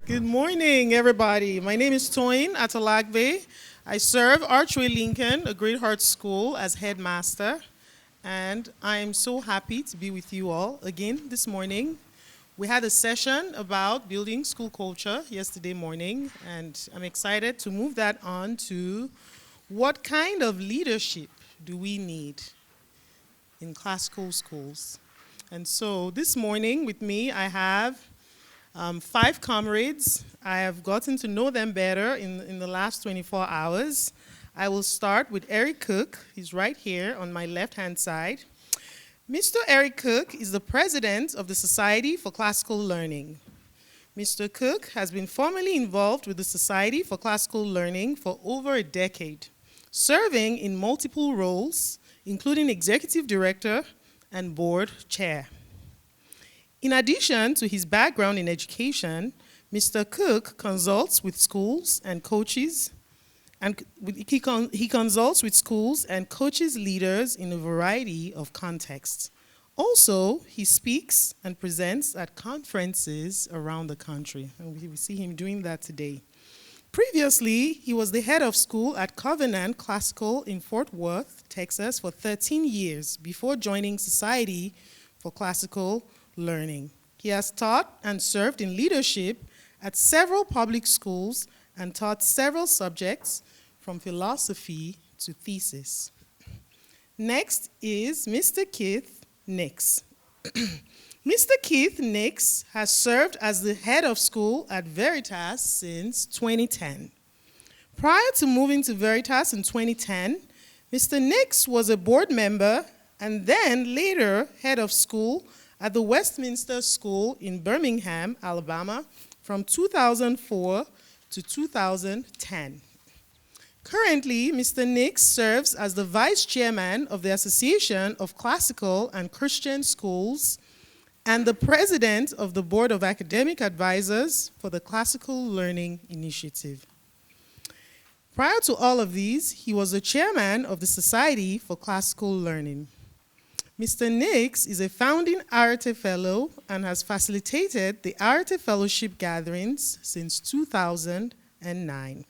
Good morning, everybody. My name is Toyin Atolagbe. I serve Archway Lincoln, a Great Heart School, as headmaster, and I am so happy to be with you all again this morning. We had a session about building school culture yesterday morning, and I'm excited to move that on to what kind of leadership do we need in classical schools. And so this morning with me, I have 5 comrades. I have gotten to know them better in the last 24 hours. I will start with Eric Cook. He's right here on my left-hand side. Mr. Eric Cook is the president of the Society for Classical Learning. Mr. Cook has been formally involved with the Society for Classical Learning for over a decade, serving in multiple roles, including executive director and board chair. In addition to his background in education, Mr. Cook consults with schools and coaches, and he consults with schools and coaches leaders in a variety of contexts. Also, he speaks and presents at conferences around the country, and we see him doing that today. Previously, he was the head of school at Covenant Classical in Fort Worth, Texas, for 13 years before joining Society for Classical Learning. He has taught and served in leadership at several public schools and taught several subjects from philosophy to thesis. Next is Mr. Keith Nix. Mr. Keith Nix has served as the head of school at Veritas since 2010. Prior to moving to Veritas in 2010, Mr. Nix was a board member and then later head of school at the Westminster School in Birmingham, Alabama, from 2004 to 2010. Currently, Mr. Nix serves as the vice chairman of the Association of Classical and Christian Schools and the president of the Board of Academic Advisors for the Classical Learning Initiative. Prior to all of these, he was the chairman of the Society for Classical Learning. Mr. Nix is a founding Arete Fellow and has facilitated the Arete Fellowship gatherings since 2009.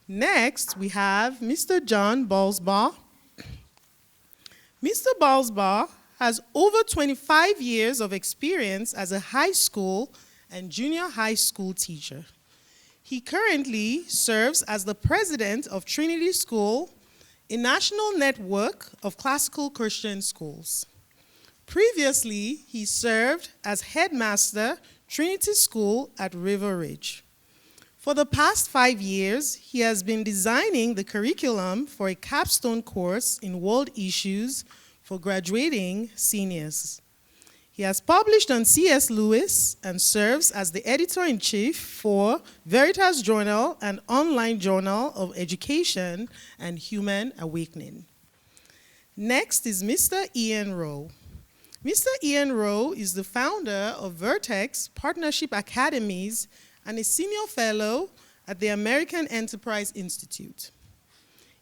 Next, we have Mr. John Balsbaugh. Mr. Balsbaugh has over 25 years of experience as a high school and junior high school teacher. He currently serves as the president of Trinity School, a national network of classical Christian schools. Previously, he served as headmaster, Trinity School at River Ridge. For the past 5 years, he has been designing the curriculum for a capstone course in world issues for graduating seniors. He has published on C.S. Lewis and serves as the editor-in-chief for Veritas Journal, an online journal of education and human awakening. Next is Mr. Ian Rowe. Mr. Ian Rowe is the founder of Vertex Partnership Academies and a senior fellow at the American Enterprise Institute.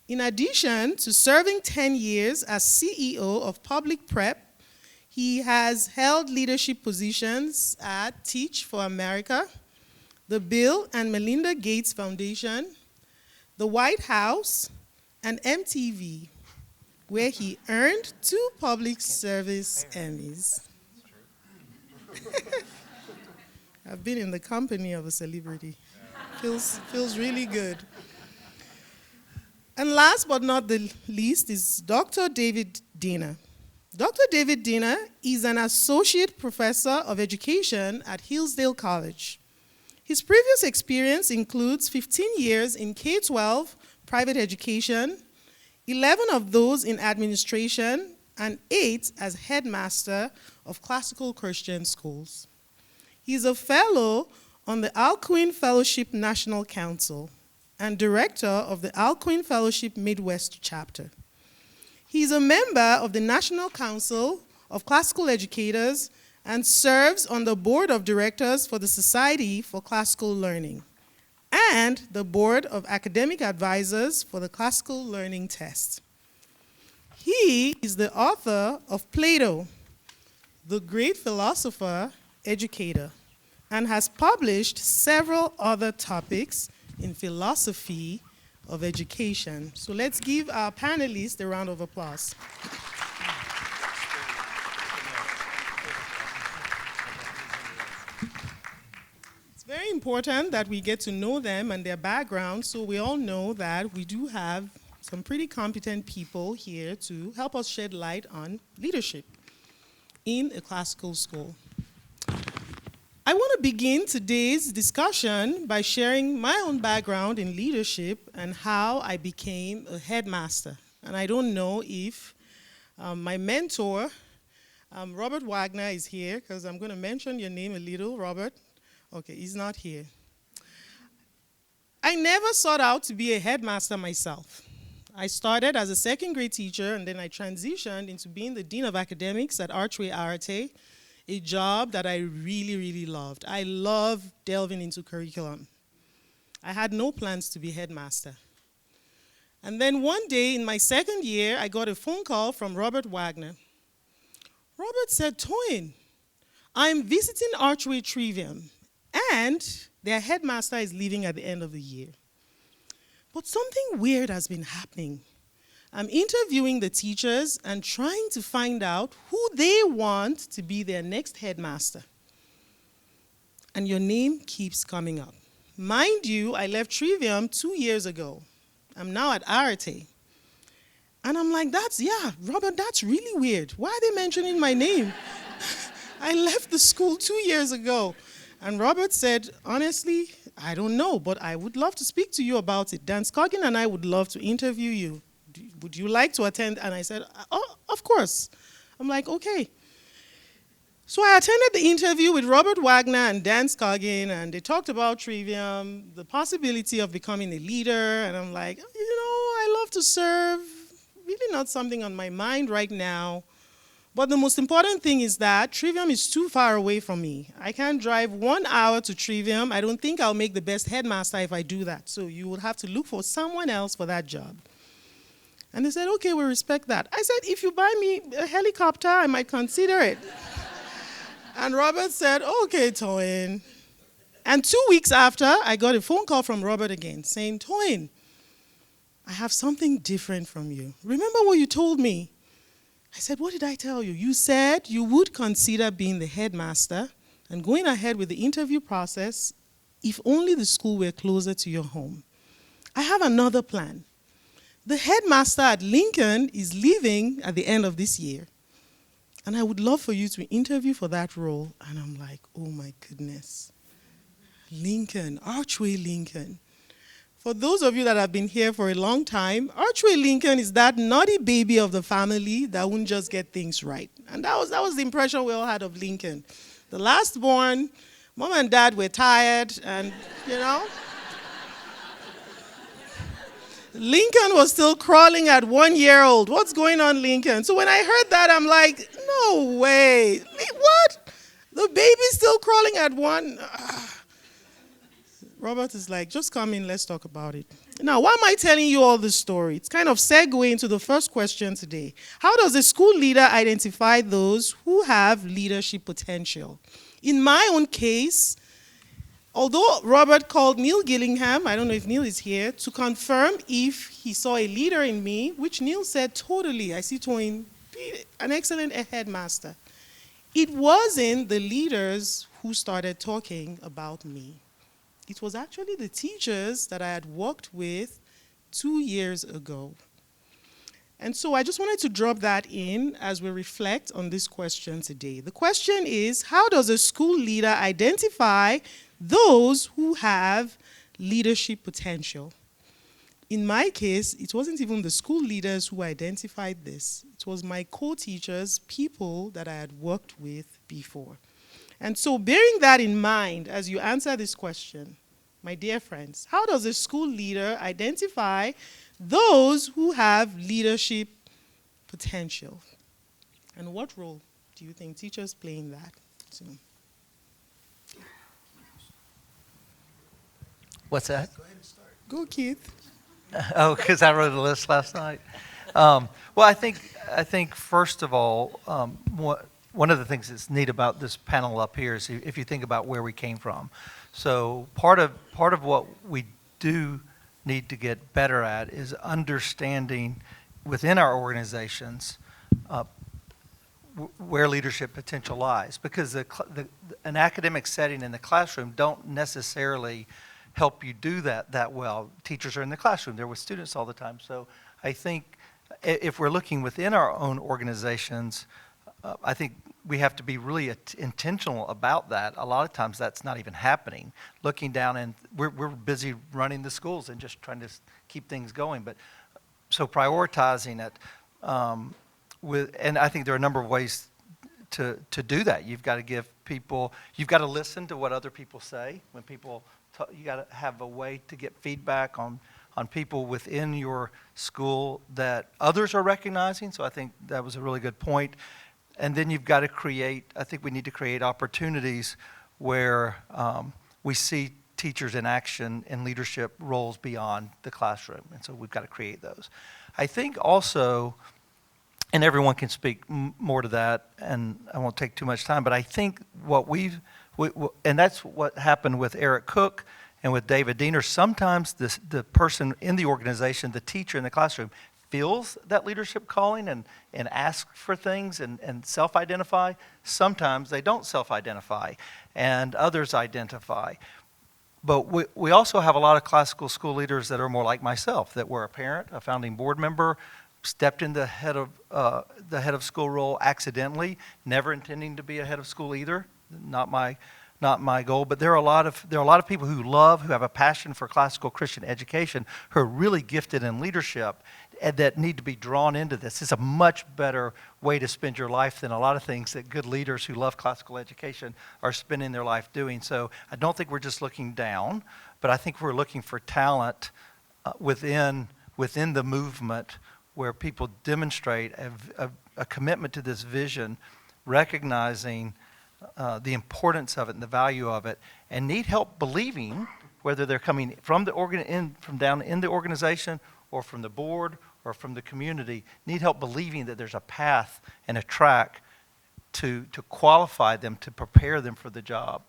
In addition to serving 10 years as CEO of Public Prep, he has held leadership positions at Teach for America, the Bill and Melinda Gates Foundation, the White House, and MTV, where he earned 2 public service Emmys. I've been in the company of a celebrity. Feels really good. And last but not the least is Dr. David Diener. Dr. David Diener is an associate professor of education at Hillsdale College. His previous experience includes 15 years in K-12 private education, 11 of those in administration, and 8 as headmaster of classical Christian schools. He is a fellow on the Alcuin Fellowship National Council and director of the Alcuin Fellowship Midwest chapter. He is a member of the National Council of Classical Educators and serves on the board of directors for the Society for Classical Learning and the board of academic advisors for the Classical Learning Test. He is the author of Plato, the great philosopher, educator, and has published several other topics in philosophy of education. So let's give our panelists a round of applause. It's very important that we get to know them and their background, so we all know that we do have some pretty competent people here to help us shed light on leadership in a classical school. I want to begin today's discussion by sharing my own background in leadership and how I became a headmaster. And I don't know if my mentor, Robert Wagner, is here, because I'm going to mention your name a little, Robert. Okay, he's not here. I never sought out to be a headmaster myself. I started as a second grade teacher, and then I transitioned into being the Dean of Academics at Archway Arte, a job that I really, really loved. I love delving into curriculum. I had no plans to be headmaster. And then one day in my second year, I got a phone call from Robert Wagner. Robert said, Toyin, I'm visiting Archway Trivium, and their headmaster is leaving at the end of the year. But something weird has been happening. I'm interviewing the teachers and trying to find out who they want to be their next headmaster. And your name keeps coming up. Mind you, I left Trivium 2 years ago. I'm now at Arte. And I'm like, Robert, that's really weird. Why are they mentioning my name? I left the school 2 years ago. And Robert said, honestly, I don't know, but I would love to speak to you about it. Dan Scoggin and I would love to interview you. Would you like to attend? And I said, oh, of course. I'm like, okay. So I attended the interview with Robert Wagner and Dan Scoggin, and they talked about Trivium, the possibility of becoming a leader, and I'm like, I love to serve. Really not something on my mind right now. But the most important thing is that Trivium is too far away from me. I can't drive 1 hour to Trivium. I don't think I'll make the best headmaster if I do that. So you would have to look for someone else for that job. And they said, okay, we respect that. I said, if you buy me a helicopter, I might consider it. And Robert said, okay, Toyin. And 2 weeks after, I got a phone call from Robert again saying, Toyin, I have something different from you. Remember what you told me? I said, what did I tell you? You said you would consider being the headmaster and going ahead with the interview process if only the school were closer to your home. I have another plan. The headmaster at Lincoln is leaving at the end of this year. And I would love for you to interview for that role. And I'm like, oh my goodness. Lincoln, Archway Lincoln. For those of you that have been here for a long time, Archway Lincoln is that naughty baby of the family that wouldn't just get things right. And that was the impression we all had of Lincoln. The last born, mom and dad were tired, and, Lincoln was still crawling at 1 year old. What's going on, Lincoln? So when I heard that, I'm like, no way. What? The baby's still crawling at 1? Robert is like, just come in, let's talk about it. Now, why am I telling you all this story? It's kind of segue into the first question today. How does a school leader identify those who have leadership potential? In my own case, although Robert called Neil Gillingham, I don't know if Neil is here, to confirm if he saw a leader in me, which Neil said, totally, I see Toyin, an excellent headmaster. It wasn't the leaders who started talking about me. It was actually the teachers that I had worked with 2 years ago. And so I just wanted to drop that in as we reflect on this question today. The question is, how does a school leader identify those who have leadership potential? In my case, it wasn't even the school leaders who identified this. It was my co-teachers, people that I had worked with before. And so bearing that in mind as you answer this question, my dear friends, how does a school leader identify those who have leadership potential? And what role do you think teachers play in that? So. What's that? Go ahead and start. Go, Keith. Oh, because I wrote a list last night. Well, I think first of all, one of the things that's neat about this panel up here is if you think about where we came from. So part of what we do need to get better at is understanding within our organizations where leadership potential lies, because an academic setting in the classroom don't necessarily help you do that well. Teachers are in the classroom, they're with students all the time. So I think if we're looking within our own organizations, I think we have to be really intentional about that. A lot of times that's not even happening. Looking down, and we're busy running the schools and just trying to keep things going. But so prioritizing it, and I think there are a number of ways to do that. You've got to give people, you've got to listen to what other people say. When people you got to have a way to get feedback on people within your school that others are recognizing. So I think that was a really good point. And then you've got to create, I think we need to create opportunities where we see teachers in action in leadership roles beyond the classroom. And so we've got to create those. I think also, and everyone can speak more to that, and I won't take too much time, but I think what and that's what happened with Eric Cook and with David Diener. Sometimes the person in the organization, the teacher in the classroom, feels that leadership calling and asks for things and self-identify. Sometimes they don't self-identify, and others identify. But we also have a lot of classical school leaders that are more like myself, that were a parent, a founding board member, stepped in the head of school role accidentally, never intending to be a head of school either. Not my goal. But there are a lot of people who have a passion for classical Christian education, who are really gifted in leadership, and that need to be drawn into this. It's a much better way to spend your life than a lot of things that good leaders who love classical education are spending their life doing. So I don't think we're just looking down, but I think we're looking for talent within the movement, where people demonstrate a commitment to this vision, recognizing the importance of it and the value of it, and need help believing, whether they're coming from from down in the organization or from the board or from the community, need help believing that there's a path and a track to qualify them, to prepare them for the job.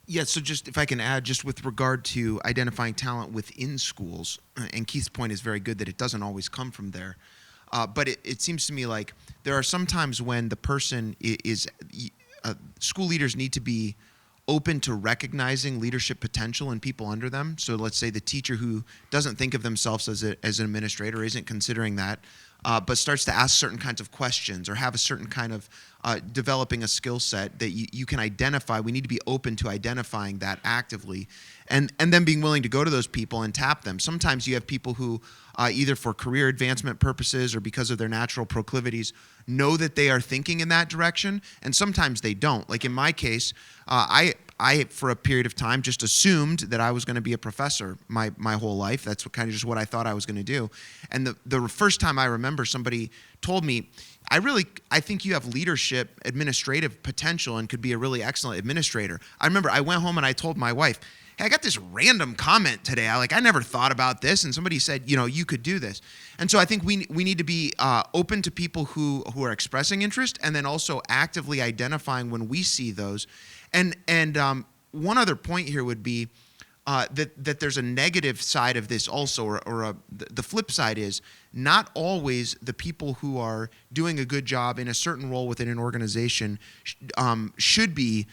Yeah, so just if I can add, just with regard to identifying talent within schools, and Keith's point is very good that it doesn't always come from there. But it seems to me like there are some times when the person school leaders need to be open to recognizing leadership potential in people under them. So let's say the teacher who doesn't think of themselves as an administrator, isn't considering that, but starts to ask certain kinds of questions or have a certain kind of developing a skill set that you can identify. We need to be open to identifying that actively, and then being willing to go to those people and tap them. Sometimes you have people who, either for career advancement purposes or because of their natural proclivities, know that they are thinking in that direction, and sometimes they don't. Like in my case, I for a period of time just assumed that I was going to be a professor my whole life. That's kind of just what I thought I was going to do. And the first time I remember somebody told me, I think you have leadership, administrative potential, and could be a really excellent administrator. I remember I went home and I told my wife, hey, I got this random comment today. I never thought about this, and somebody said, you could do this. And so I think we need to be open to people who are expressing interest, and then also actively identifying when we see those. And one other point here would be that there's a negative side of this also, the flip side is not always the people who are doing a good job in a certain role within an organization should be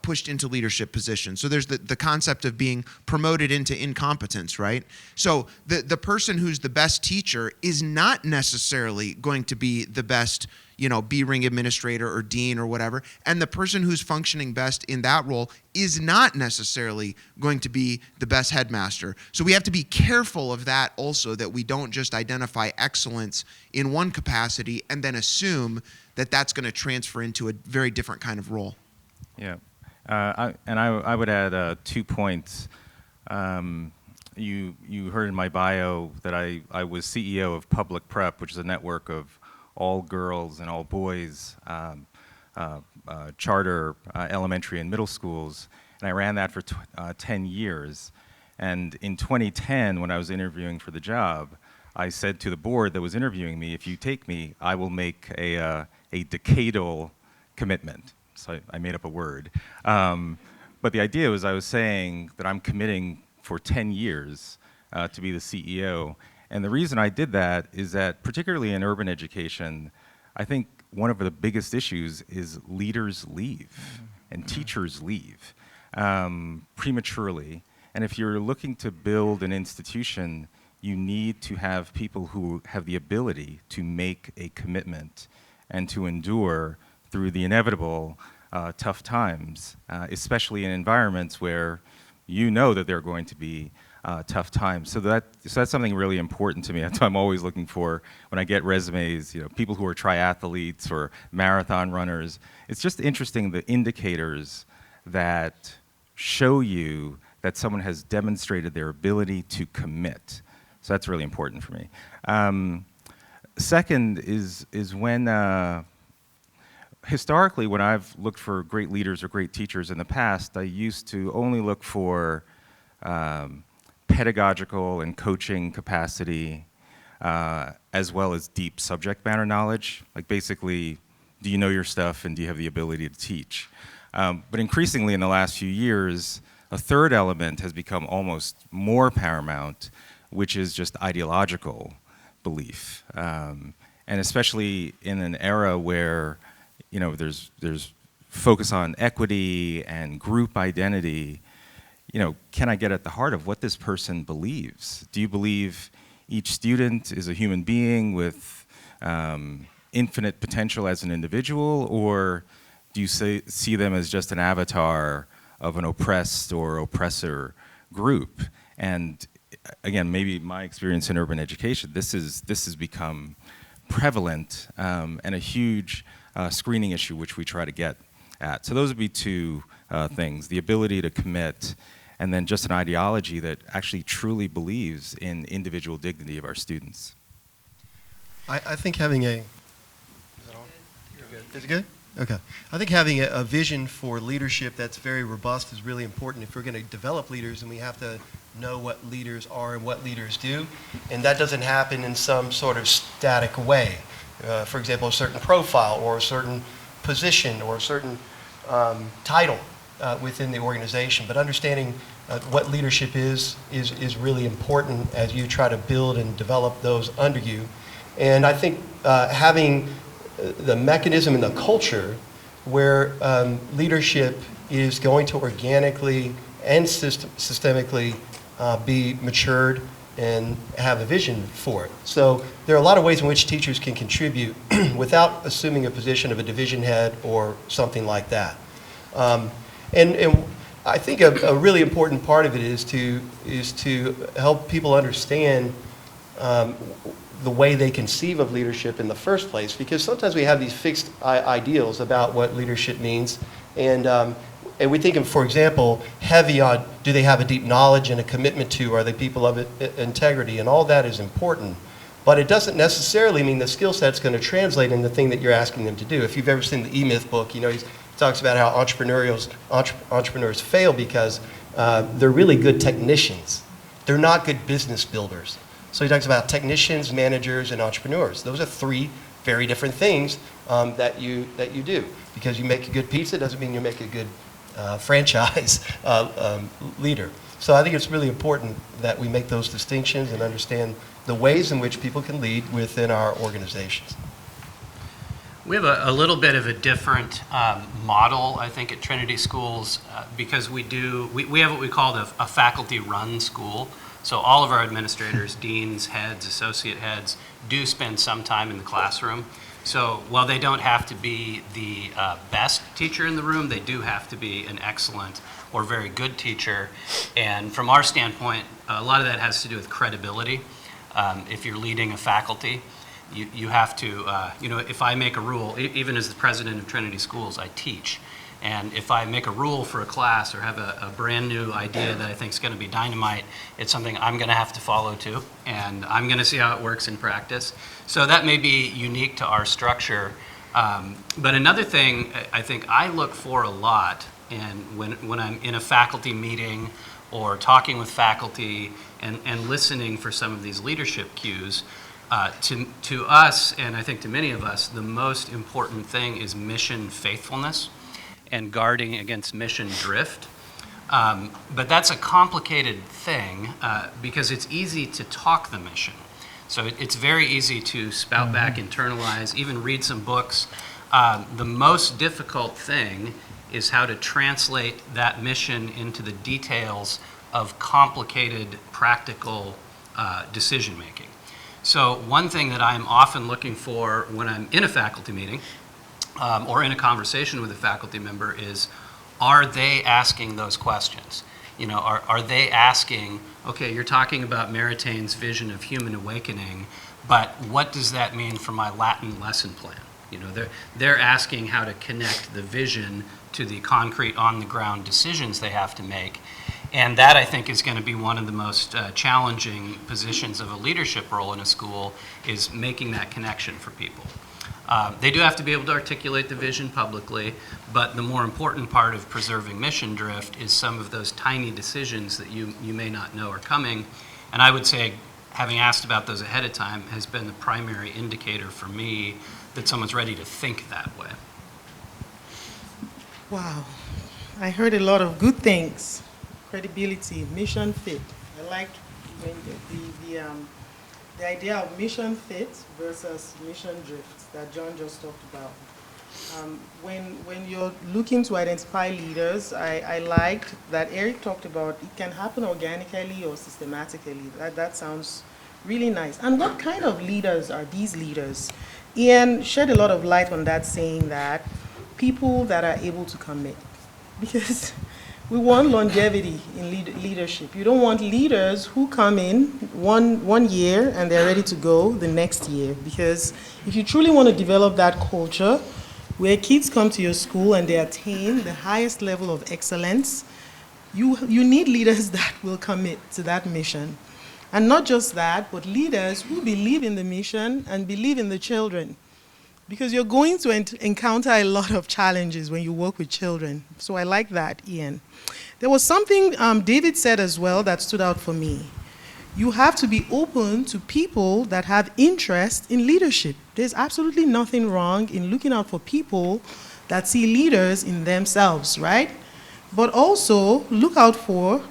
pushed into leadership positions. So there's the concept of being promoted into incompetence, right? So the person who's the best teacher is not necessarily going to be the best, B-ring administrator or dean or whatever. And the person who's functioning best in that role is not necessarily going to be the best headmaster. So we have to be careful of that also, that we don't just identify excellence in one capacity and then assume that that's going to transfer into a very different kind of role. Yeah, I would add 2 points. You heard in my bio that I was CEO of Public Prep, which is a network of all girls and all boys charter elementary and middle schools, and I ran that for 10 years. And in 2010, when I was interviewing for the job, I said to the board that was interviewing me, if you take me, I will make a decadal commitment. So I made up a word. But the idea was I was saying that I'm committing for 10 years to be the CEO. And the reason I did that is that, particularly in urban education, I think one of the biggest issues is leaders leave and teachers leave prematurely. And if you're looking to build an institution, you need to have people who have the ability to make a commitment and to endure through the inevitable tough times, especially in environments where you know that there are going to be tough times. So that's something really important to me. That's what I'm always looking for when I get resumes, people who are triathletes or marathon runners. It's just interesting, the indicators that show you that someone has demonstrated their ability to commit. So that's really important for me. Second is when, historically, when I've looked for great leaders or great teachers in the past, I used to only look for pedagogical and coaching capacity, as well as deep subject matter knowledge. Like basically, do you know your stuff and do you have the ability to teach? But increasingly in the last few years, a third element has become almost more paramount, which is just ideological belief. And especially in an era where there's focus on equity and group identity, can I get at the heart of what this person believes? Do you believe each student is a human being with infinite potential as an individual, or do you see them as just an avatar of an oppressed or oppressor group? And again, maybe my experience in urban education, this has become prevalent and a huge screening issue which we try to get at. So those would be two things: the ability to commit, and then just an ideology that actually truly believes in individual dignity of our students. I think having a... Is it on? You're good. Is it good? Okay. I think having a vision for leadership that's very robust is really important. If we're going to develop leaders, and we have to know what leaders are and what leaders do, and that doesn't happen in some sort of static way. For example, a certain profile or a certain position or a certain title within the organization. But understanding what leadership is really important as you try to build and develop those under you. And I think having the mechanism and the culture where leadership is going to organically and systemically be matured and have a vision for it. So there are a lot of ways in which teachers can contribute without assuming a position of a division head or something like that. And I think a really important part of it is to help people understand the way they conceive of leadership in the first place, because sometimes we have these fixed ideals about what leadership means, and we think of, for example, heavy on, do they have a deep knowledge and a commitment to, are they people of integrity, and all that is important, but it doesn't necessarily mean the skill set's going to translate in the thing that you're asking them to do. If you've ever seen the E-Myth book, he talks about how entrepreneurs fail because they're really good technicians. They're not good business builders. So he talks about technicians, managers, and entrepreneurs. Those are three very different things that you do. Because you make a good pizza doesn't mean you make a good franchise leader. So I think it's really important that we make those distinctions and understand the ways in which people can lead within our organizations. We have a little bit of a different model, I think, at Trinity Schools because we have what we call a faculty-run school. So all of our administrators, deans, heads, associate heads, do spend some time in the classroom. So while they don't have to be the best teacher in the room, they do have to be an excellent or very good teacher. And from our standpoint, a lot of that has to do with credibility. If you're leading a faculty, you have to, if I make a rule, even as the president of Trinity Schools, I teach. And if I make a rule for a class or have a brand new idea that I think is going to be dynamite, it's something I'm going to have to follow too, and I'm going to see how it works in practice. So that may be unique to our structure. But another thing I think I look for a lot, and when I'm in a faculty meeting or talking with faculty and listening for some of these leadership cues. To us, and I think to many of us, the most important thing is mission faithfulness and guarding against mission drift. But that's a complicated thing because it's easy to talk the mission. So it's very easy to spout back, internalize, even read some books. The most difficult thing is how to translate that mission into the details of complicated, practical decision making. So one thing that I'm often looking for when I'm in a faculty meeting or in a conversation with a faculty member is, are they asking those questions? You know, are they asking, okay, you're talking about Maritain's vision of human awakening, but what does that mean for my Latin lesson plan? You know, they're asking how to connect the vision to the concrete on-the-ground decisions they have to make. And that, I think, is going to be one of the most challenging positions of a leadership role in a school, is making that connection for people. They do have to be able to articulate the vision publicly, but the more important part of preserving mission drift is some of those tiny decisions that you may not know are coming. And I would say, having asked about those ahead of time has been the primary indicator for me that someone's ready to think that way. Wow. I heard a lot of good things. Credibility, mission fit. I like when the idea of mission fit versus mission drift that John just talked about. When you're looking to identify leaders, I liked that Eric talked about it can happen organically or systematically. That sounds really nice. And what kind of leaders are these leaders? Ian shed a lot of light on that, saying that people that are able to commit. Because we want longevity in leadership. You don't want leaders who come in one year and they're ready to go the next year. Because if you truly want to develop that culture where kids come to your school and they attain the highest level of excellence, you need leaders that will commit to that mission. And not just that, but leaders who believe in the mission and believe in the children. Because you're going to encounter a lot of challenges when you work with children. So I like that, Ian. There was something David said as well that stood out for me. You have to be open to people that have interest in leadership. There's absolutely nothing wrong in looking out for people that see leaders in themselves, right? But also look out for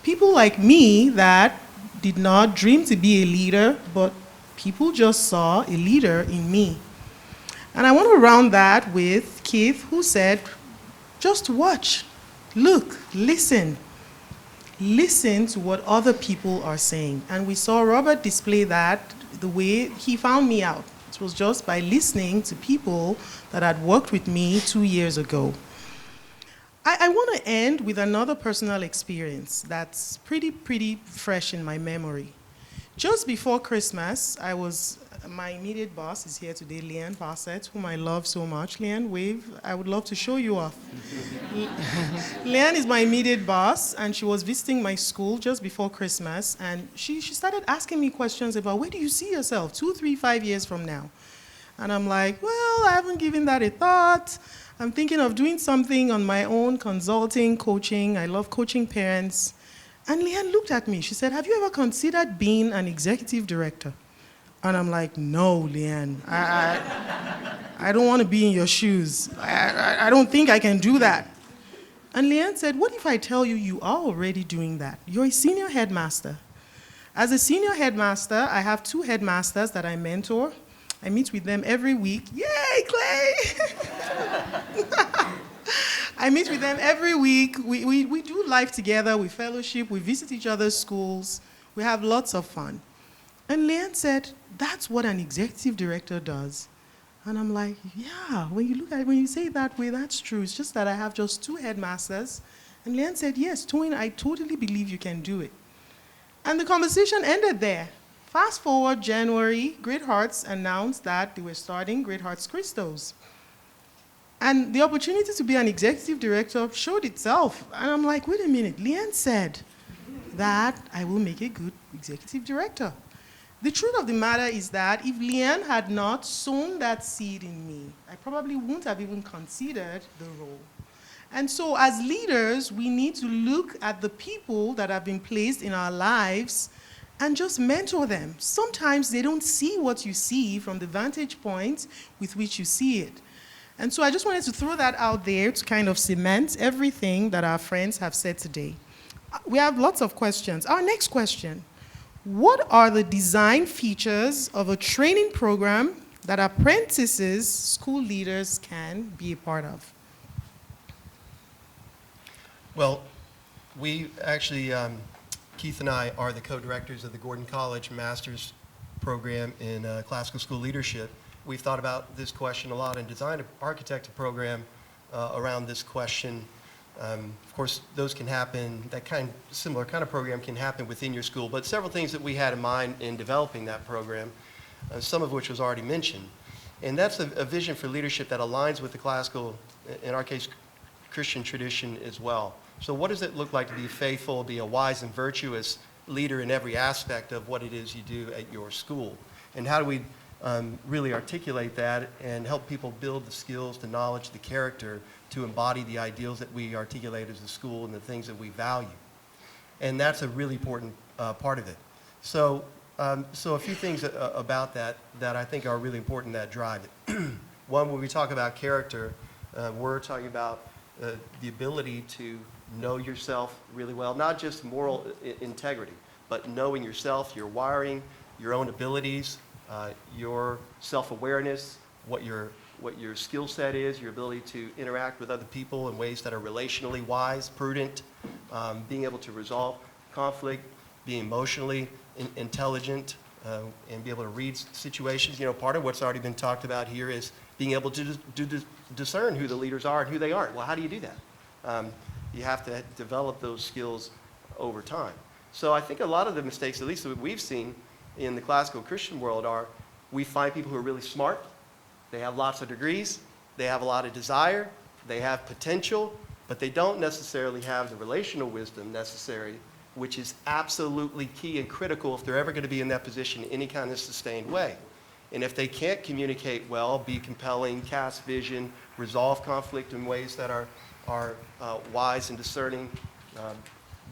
people like me that did not dream to be a leader, but people just saw a leader in me. And I want to round that with Keith, who said, just watch, look, listen. Listen to what other people are saying. And we saw Robert display that the way he found me out. It was just by listening to people that had worked with me 2 years ago. I want to end with another personal experience that's pretty fresh in my memory. Just before Christmas, my immediate boss is here today, Leanne Bassett, whom I love so much. Leanne, wave. I would love to show you off. Leanne is my immediate boss, and she was visiting my school just before Christmas, and she started asking me questions about, where do you see yourself 2, 3, 5 years from now? And I'm like, well, I haven't given that a thought. I'm thinking of doing something on my own, consulting, coaching. I love coaching parents. And Leanne looked at me. She said, have you ever considered being an executive director? And I'm like, no, Leanne. I don't want to be in your shoes. I don't think I can do that. And Leanne said, what if I tell you you are already doing that? You're a senior headmaster. As a senior headmaster, I have 2 headmasters that I mentor. I meet with them every week. Yay, Clay! I meet with them every week. We do life together, we fellowship, we visit each other's schools. We have lots of fun. And Leanne said, that's what an executive director does. And I'm like, yeah, when you say it that way, that's true. It's just that I have just 2 headmasters. And Leanne said, yes, Toyin, I totally believe you can do it. And the conversation ended there. Fast forward January, Great Hearts announced that they were starting Great Hearts Christos. And the opportunity to be an executive director showed itself. And I'm like, wait a minute, Leanne said that I will make a good executive director. The truth of the matter is that if Leanne had not sown that seed in me, I probably wouldn't have even considered the role. And so as leaders, we need to look at the people that have been placed in our lives and just mentor them. Sometimes they don't see what you see from the vantage point with which you see it. And so I just wanted to throw that out there to kind of cement everything that our friends have said today. We have lots of questions. Our next question: what are the design features of a training program that apprentices, school leaders can be a part of? Well, we actually, Keith and I are the co-directors of the Gordon College Master's Program in Classical School Leadership. We've thought about this question a lot and designed an architect program around this question. Of course, those can happen, similar kind of program can happen within your school, but several things that we had in mind in developing that program, some of which was already mentioned. And that's a vision for leadership that aligns with the classical, in our case, Christian tradition as well. So what does it look like to be faithful, be a wise and virtuous leader in every aspect of what it is you do at your school? And how do we really articulate that and help people build the skills, the knowledge, the character to embody the ideals that we articulate as a school and the things that we value? And that's a really important part of it. So a few things about that I think are really important that drive it. One, when we talk about character, we're talking about the ability to know yourself really well, not just moral integrity, but knowing yourself, your wiring, your own abilities, your self-awareness, what your skill set is, your ability to interact with other people in ways that are relationally wise, prudent, being able to resolve conflict, being emotionally intelligent, and be able to read situations. You know, part of what's already been talked about here is being able to discern who the leaders are and who they aren't. Well, how do you do that? You have to develop those skills over time. So I think a lot of the mistakes, at least that we've seen in the classical Christian world, are we find people who are really smart, they have lots of degrees, they have a lot of desire, they have potential, but they don't necessarily have the relational wisdom necessary, which is absolutely key and critical if they're ever going to be in that position in any kind of sustained way. And if they can't communicate well, be compelling, cast vision, resolve conflict in ways that are wise and discerning,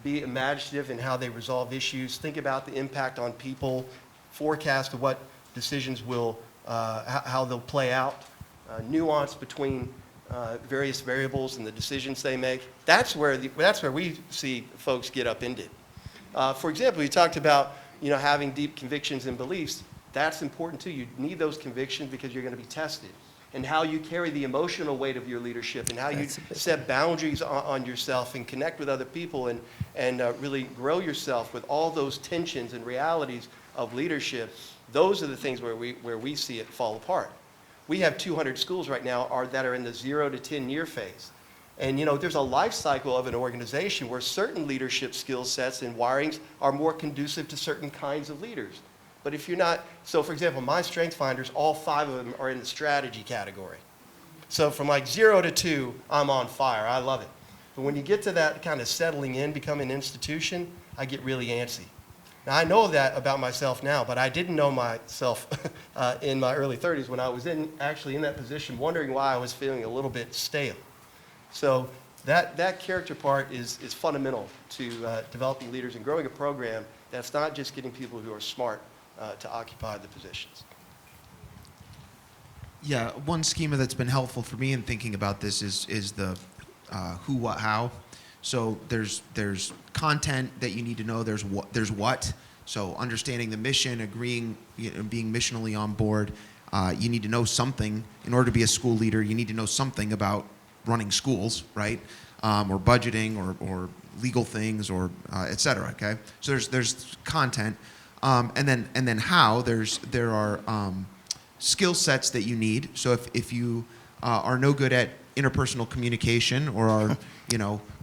be imaginative in how they resolve issues, think about the impact on people, forecast what decisions will, how they'll play out, nuance between various variables and the decisions they make. That's where we see folks get upended. For example, you talked about having deep convictions and beliefs. That's important too. You need those convictions because you're going to be tested. And how you carry the emotional weight of your leadership and how you set boundaries on yourself and connect with other people and really grow yourself with all those tensions and realities of leadership. Those are the things where we see it fall apart. We have 200 schools right now that are in the 0 to 10 year phase. And there's a life cycle of an organization where certain leadership skill sets and wirings are more conducive to certain kinds of leaders. But if you're not, so for example, my strength finders, all 5 of them are in the strategy category. So from like 0 to 2, I'm on fire. I love it. But when you get to that kind of settling in, becoming an institution, I get really antsy. Now, I know that about myself now, but I didn't know myself in my early 30s when I was actually in that position, wondering why I was feeling a little bit stale. So that character part is fundamental to developing leaders and growing a program that's not just getting people who are smart to occupy the positions. Yeah, one schema that's been helpful for me in thinking about this is the who, what, how. So there's content that you need to know. There's what. So understanding the mission, agreeing, being missionally on board. You need to know something in order to be a school leader. You need to know something about running schools, right? Or budgeting, or legal things, or et cetera. Okay. So there's content, and then how. There are skill sets that you need. So if you are no good at interpersonal communication, or are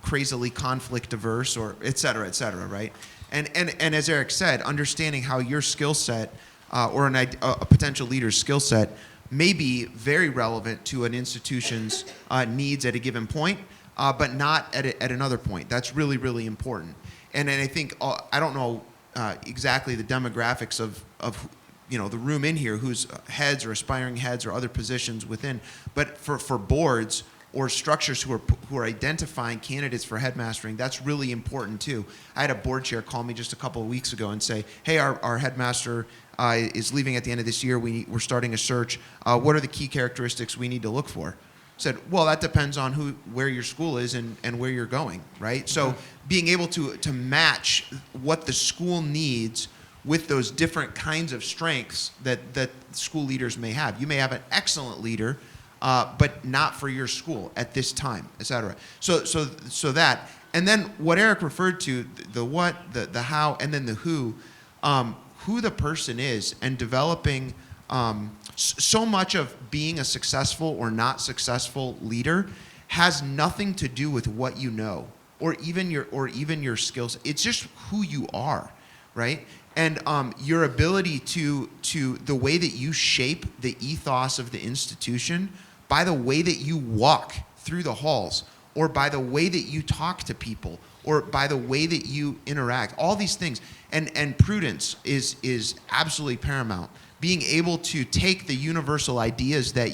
crazily conflict averse, or et cetera, right? And as Eric said, understanding how your skill set or a potential leader's skill set may be very relevant to an institution's needs at a given point, but not at another point. That's really, really important. And I think, I don't know exactly the demographics of the room in here, whose heads or aspiring heads or other positions within, but for boards, or structures who are identifying candidates for headmastering, that's really important too. I had a board chair call me just a couple of weeks ago and say, hey, our headmaster is leaving at the end of this year. We're starting a search. What are the key characteristics we need to look for? Said, well, that depends on where your school is and where you're going, right? So being able to match what the school needs with those different kinds of strengths that school leaders may have. You may have an excellent leader, but not for your school at this time, et cetera. So that, and then what Eric referred to, the what, the how, and then the who the person is, and developing. So much of being a successful or not successful leader has nothing to do with what you know, or even your skills. It's just who you are, right? And your ability to the way that you shape the ethos of the institution by the way that you walk through the halls, or by the way that you talk to people, or by the way that you interact. All these things, and prudence is absolutely paramount. Being able to take the universal ideas that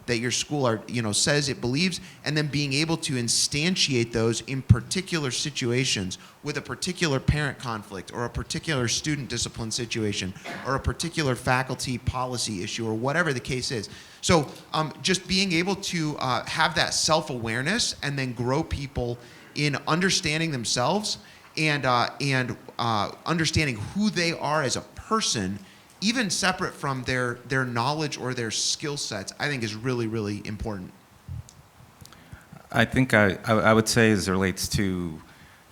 that your school says it believes, and then being able to instantiate those in particular situations with a particular parent conflict, or a particular student discipline situation, or a particular faculty policy issue, or whatever the case is. So just being able to have that self-awareness and then grow people in understanding themselves and understanding who they are as a person, even separate from their knowledge or their skill sets, I think is really, really important. I think I would say, as it relates to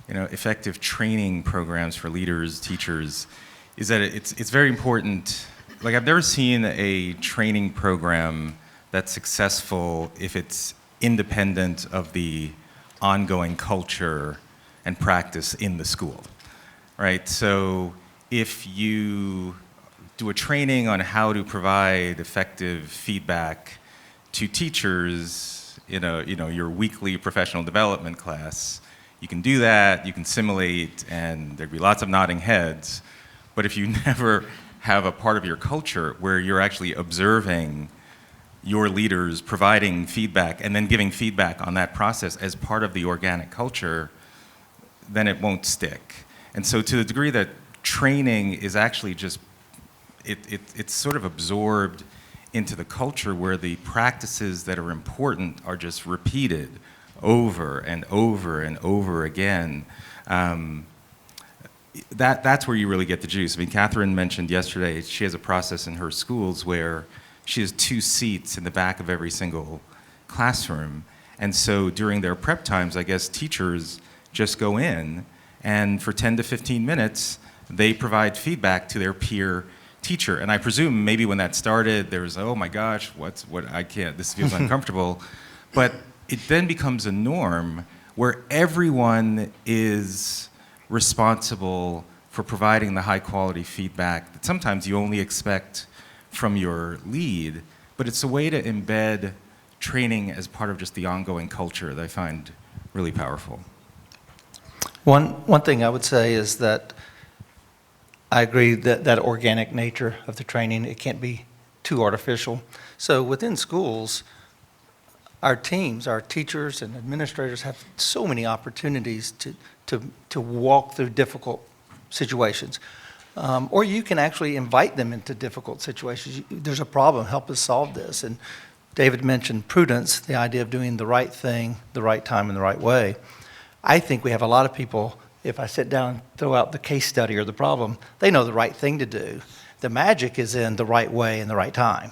effective training programs for leaders, teachers, is that it's very important. Like, I've never seen a training program that's successful if it's independent of the ongoing culture and practice in the school, right? So if you do a training on how to provide effective feedback to teachers, your weekly professional development class, you can do that, you can simulate, and there'd be lots of nodding heads. But if you never have a part of your culture where you're actually observing your leaders providing feedback and then giving feedback on that process as part of the organic culture, then it won't stick. And so to the degree that training is actually just it's sort of absorbed into the culture, where the practices that are important are just repeated over and over and over again. That's where you really get the juice. I mean, Catherine mentioned yesterday she has a process in her schools where she has 2 seats in the back of every single classroom. And so during their prep times, I guess teachers just go in, and for 10 to 15 minutes, they provide feedback to their peer teacher. And I presume maybe when that started, there was, oh my gosh, I can't, this feels uncomfortable. But it then becomes a norm where everyone is responsible for providing the high quality feedback that sometimes you only expect from your lead, but it's a way to embed training as part of just the ongoing culture that I find really powerful. One thing I would say is that I agree that organic nature of the training, it can't be too artificial. So within schools, our teams, our teachers and administrators have so many opportunities to walk through difficult situations. Or you can actually invite them into difficult situations. There's a problem, help us solve this. And David mentioned prudence, the idea of doing the right thing, the right time, and the right way. I think we have a lot of people, if I sit down and throw out the case study or the problem, they know the right thing to do. The magic is in the right way and the right time.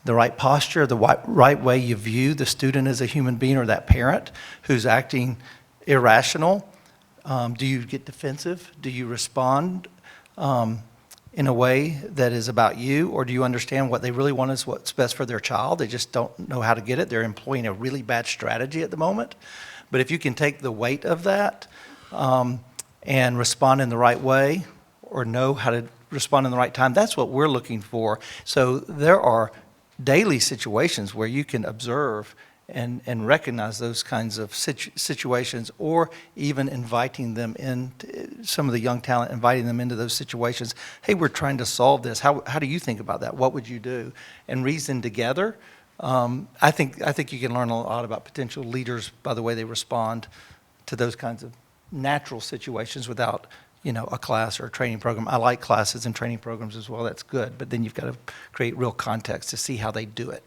The right posture, the right way you view the student as a human being, or that parent who's acting irrational. Do you get defensive? Do you respond in a way that is about you, or do you understand what they really want is what's best for their child? They just don't know how to get it. They're employing a really bad strategy at the moment. But if you can take the weight of that and respond in the right way, or know how to respond in the right time, that's what we're looking for. So there are daily situations where you can observe and recognize those kinds of situations, or even inviting them in, some of the young talent, inviting them into those situations. Hey, we're trying to solve this. How do you think about that? What would you do? And reason together I think you can learn a lot about potential leaders by the way they respond to those kinds of natural situations without, a class or a training program. I like classes and training programs as well. That's good. But then you've got to create real context to see how they do it.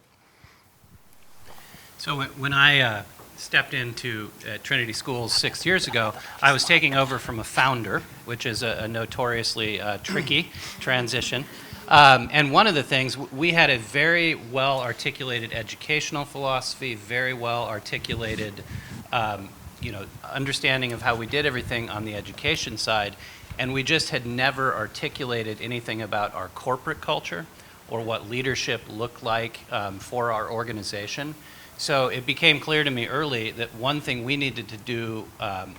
So when I stepped into Trinity Schools 6 years ago, I was taking over from a founder, which is a notoriously tricky transition. And one of the things, we had a very well-articulated educational philosophy, very well-articulated understanding of how we did everything on the education side, and we just had never articulated anything about our corporate culture or what leadership looked like for our organization. So it became clear to me early that one thing we needed to do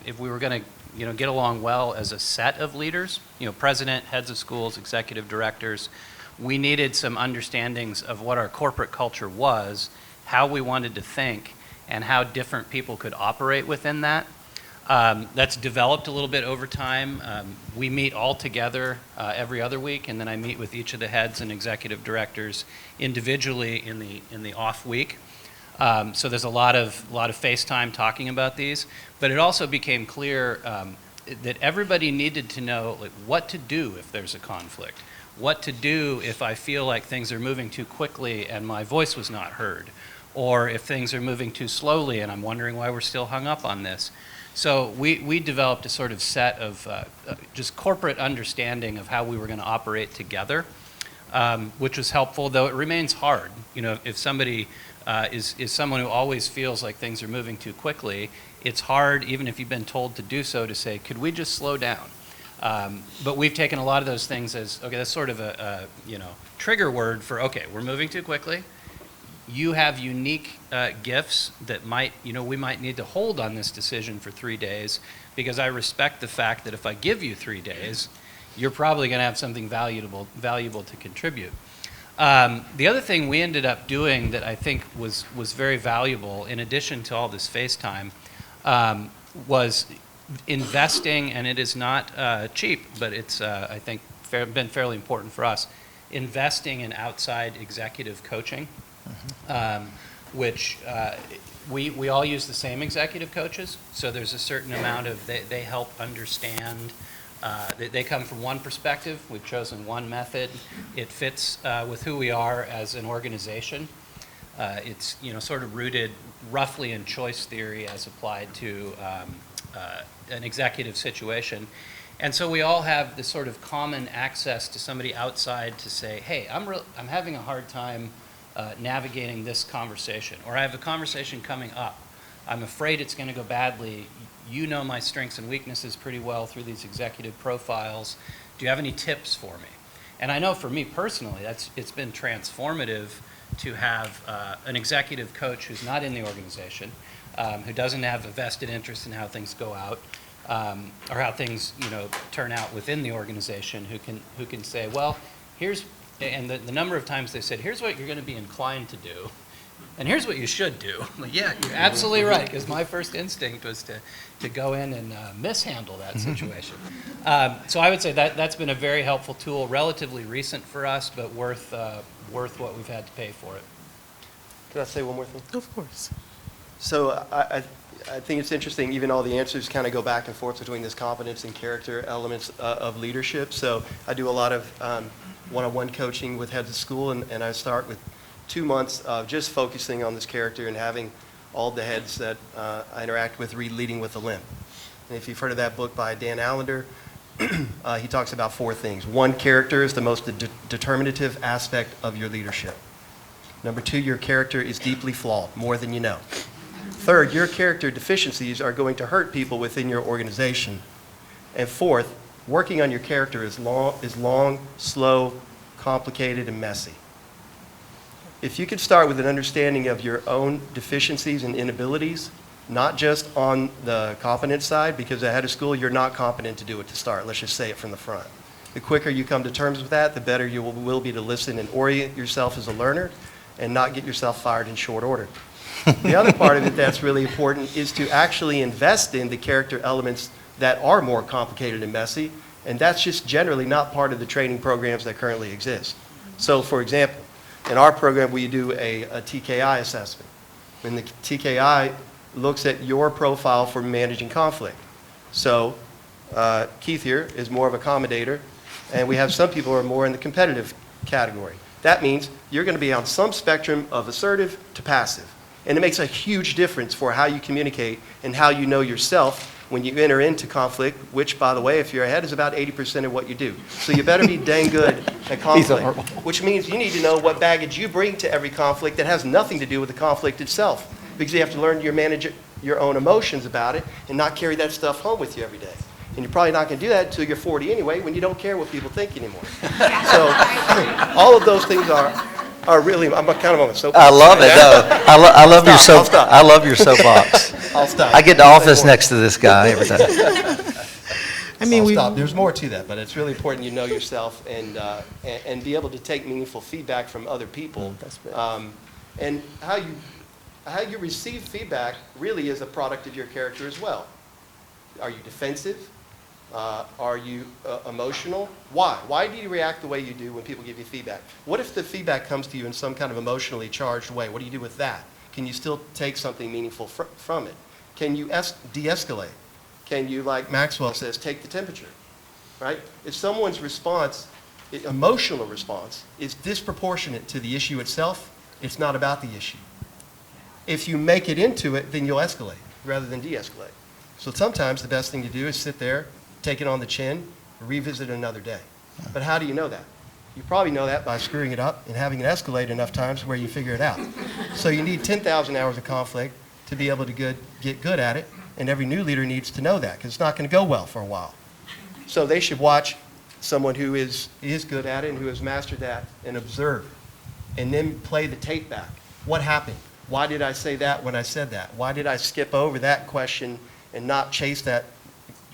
if we were going to get along well as a set of leaders, president, heads of schools, executive directors, we needed some understandings of what our corporate culture was, how we wanted to think, and how different people could operate within that. That's developed a little bit over time. We meet all together every other week, and then I meet with each of the heads and executive directors individually in the off week. So there's a lot of FaceTime talking about these, but it also became clear that everybody needed to know what to do if there's a conflict, what to do if I feel like things are moving too quickly and my voice was not heard, or if things are moving too slowly and I'm wondering why we're still hung up on this. So we developed a sort of set of just corporate understanding of how we were going to operate together, which was helpful, though it remains hard. If somebody is someone who always feels like things are moving too quickly, it's hard, even if you've been told to do so, to say, could we just slow down? But we've taken a lot of those things as, okay, that's sort of a trigger word for, okay, we're moving too quickly. You have unique gifts that we might need to hold on this decision for 3 days, because I respect the fact that if I give you 3 days, you're probably going to have something valuable to contribute. The other thing we ended up doing that I think was very valuable, in addition to all this FaceTime, was investing, and it is not cheap, but it's, I think, been fairly important for us, investing in outside executive coaching, which we all use the same executive coaches, so there's a certain amount of, they help understand. They come from one perspective. We've chosen one method. It fits with who we are as an organization. It's sort of rooted roughly in choice theory as applied to an executive situation. And so we all have this sort of common access to somebody outside to say, hey, I'm having a hard time navigating this conversation, or I have a conversation coming up. I'm afraid it's going to go badly. You know my strengths and weaknesses pretty well through these executive profiles. Do you have any tips for me? And I know for me personally, it's been transformative to have an executive coach who's not in the organization, who doesn't have a vested interest in how things go out, or how things turn out within the organization, who can say, well, here's, and the number of times they said, here's what you're going to be inclined to do, and here's what you should do. Like, yeah, you're absolutely right, because my first instinct was to go in and mishandle that situation. So I would say that's been a very helpful tool, relatively recent for us, but worth what we've had to pay for it. Can I say one more thing? Of course. So I think it's interesting, even all the answers kind of go back and forth between this competence and character elements of leadership. So I do a lot of one-on-one coaching with heads of school, and I start with 2 months of just focusing on this character and having all the heads that I interact with read Leading with a Limp. And if you've heard of that book by Dan Allender, he talks about 4 things. 1, character is the most determinative aspect of your leadership. Number 2, your character is deeply flawed, more than you know. 3rd, your character deficiencies are going to hurt people within your organization. And 4th, working on your character is long, slow, complicated, and messy. If you could start with an understanding of your own deficiencies and inabilities, not just on the competence side, because ahead of school, you're not competent to do it to start. Let's just say it from the front. The quicker you come to terms with that, the better you will be to listen and orient yourself as a learner and not get yourself fired in short order. The other part of it that's really important is to actually invest in the character elements that are more complicated and messy, and that's just generally not part of the training programs that currently exist. So, for example, In our program, we do a TKI assessment. And the TKI looks at your profile for managing conflict. So Keith here is more of a accommodator, and we have some people who are more in the competitive category. That means you're going to be on some spectrum of assertive to passive. And it makes a huge difference for how you communicate and how you know yourself when you enter into conflict, which, by the way, if you're ahead, is about 80% of what you do. So you better be dang good at conflict, which means you need to know what baggage you bring to every conflict that has nothing to do with the conflict itself, because you have to learn to manage your own emotions about it and not carry that stuff home with you every day. And you're probably not going to do that until you're 40 anyway, when you don't care what people think anymore. So all of those things are really, I'm kind of on a soapbox. I love it, though. I love your Stop, I'll stop. I love your soapbox. I'll stop. I get the office next to this guy every time. I mean, I'll stop. There's more to that, but it's really important you know yourself and be able to take meaningful feedback from other people. And how you receive feedback really is a product of your character as well. Are you defensive? Are you emotional? Why? Why do you react the way you do when people give you feedback? What if the feedback comes to you in some kind of emotionally charged way? What do you do with that? Can you still take something meaningful from it? Can you de-escalate? Can you, like Maxwell says, take the temperature, right? If someone's response, emotional response, is disproportionate to the issue itself, it's not about the issue. If you make it into it, then you'll escalate rather than de-escalate. So sometimes the best thing to do is sit there, take it on the chin, revisit it another day. But how do you know that? You probably know that by screwing it up and having it escalate enough times where you figure it out. So you need 10,000 hours of conflict to be able to get good at it, and every new leader needs to know that, because it's not going to go well for a while. So they should watch someone who is good at it and who has mastered that and observe, and then play the tape back. What happened? Why did I say that when I said that? Why did I skip over that question and not chase that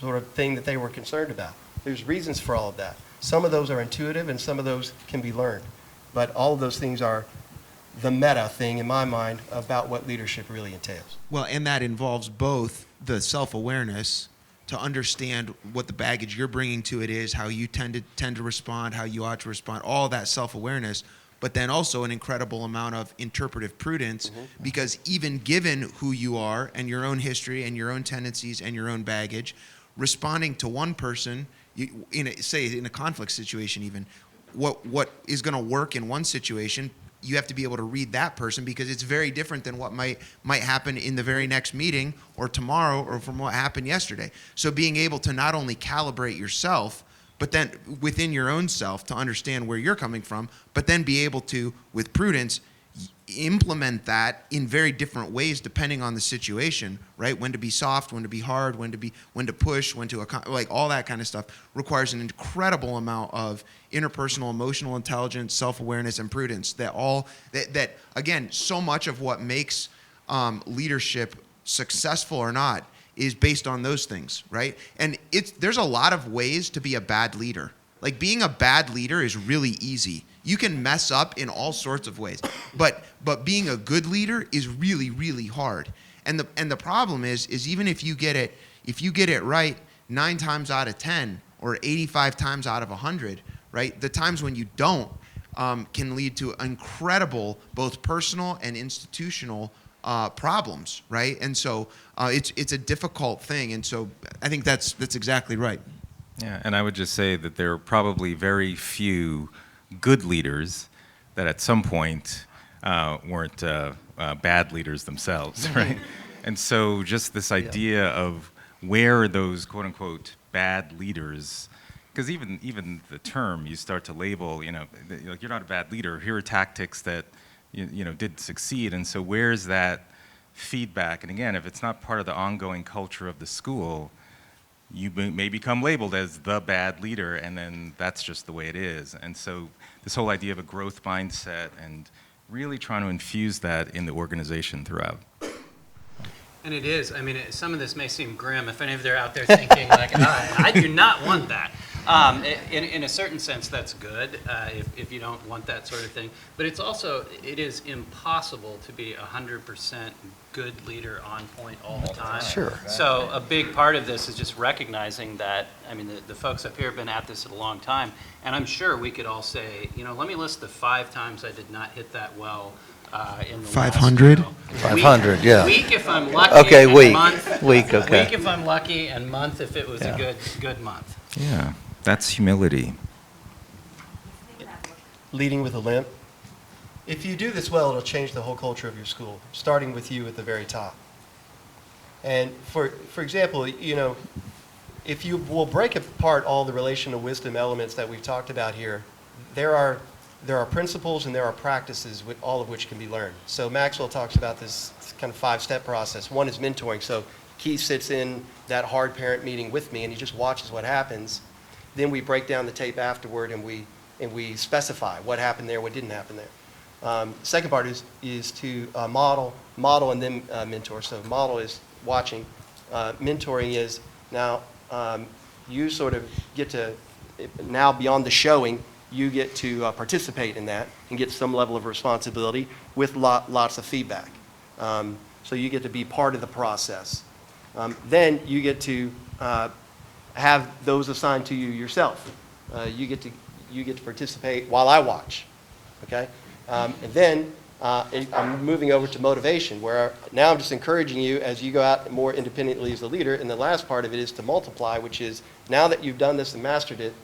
sort of thing that they were concerned about? There's reasons for all of that. Some of those are intuitive and some of those can be learned. But all of those things are the meta thing in my mind about what leadership really entails. Well, and that involves both the self-awareness to understand what the baggage you're bringing to it is, how you tend to respond, how you ought to respond, all that self-awareness, but then also an incredible amount of interpretive prudence, because even given who you are and your own history and your own tendencies and your own baggage, responding to one person, in a conflict situation even, what is going to work in one situation, you have to be able to read that person, because it's very different than what might happen in the very next meeting or tomorrow or from what happened yesterday. So being able to not only calibrate yourself, but then within your own self to understand where you're coming from, but then be able to, with prudence, implement that in very different ways depending on the situation, right? When to be soft, when to be hard, when to push, when to, like, all that kind of stuff requires an incredible amount of interpersonal, emotional intelligence, self-awareness, and prudence. That again, so much of what makes leadership successful or not is based on those things, right? And there's a lot of ways to be a bad leader. Like, being a bad leader is really easy. You can mess up in all sorts of ways, but being a good leader is really, really hard. And the problem is even if you get it right 9 times out of 10 or 85 times out of 100, right? The times when you don't can lead to incredible both personal and institutional problems, right? And so it's a difficult thing. And so I think that's exactly right. Yeah, and I would just say that there are probably very few good leaders that at some point weren't bad leaders themselves, right? And so just this idea of where are those quote-unquote bad leaders, because even the term, you start to label, like, you're not a bad leader, here are tactics that did succeed, and so where's that feedback? And again, if it's not part of the ongoing culture of the school, you may become labeled as the bad leader, and then that's just the way it is. And so this whole idea of a growth mindset and really trying to infuse that in the organization throughout. And it is. I mean, some of this may seem grim if any of you are out there thinking, like, I do not want that. In a certain sense, that's good, if you don't want that sort of thing. But it's also, it is impossible to be 100% good leader on point all the time. Sure. So a big part of this is just recognizing that, I mean, the folks up here have been at this a long time, and I'm sure we could all say, you know, let me list the 5 times I did not hit that well in the 500? last, 500, yeah. Week if I'm lucky. Okay, and week. Month, Week, okay. Week if I'm lucky, and month if it was Yeah. a good month. Yeah, that's humility. Leading with a limp. If you do this well, it'll change the whole culture of your school, starting with you at the very top. And for example, you know, if you will break apart all the relational wisdom elements that we've talked about here, there are principles and there are practices, all of which can be learned. So Maxwell talks about this kind of 5-step process. One is mentoring. So Keith sits in that hard parent meeting with me and he just watches what happens. Then we break down the tape afterward and we specify what happened there, what didn't happen there. Second part is to model and then mentor. So model is watching. Mentoring is now you sort of get to, now beyond the showing, you get to participate in that and get some level of responsibility with lots of feedback. So you get to be part of the process. Then you get to have those assigned to you yourself. You get to participate while I watch. Okay, and then I'm moving over to motivation, where now I'm just encouraging you as you go out more independently as a leader. And the last part of it is to multiply, which is now that you've done this and mastered it,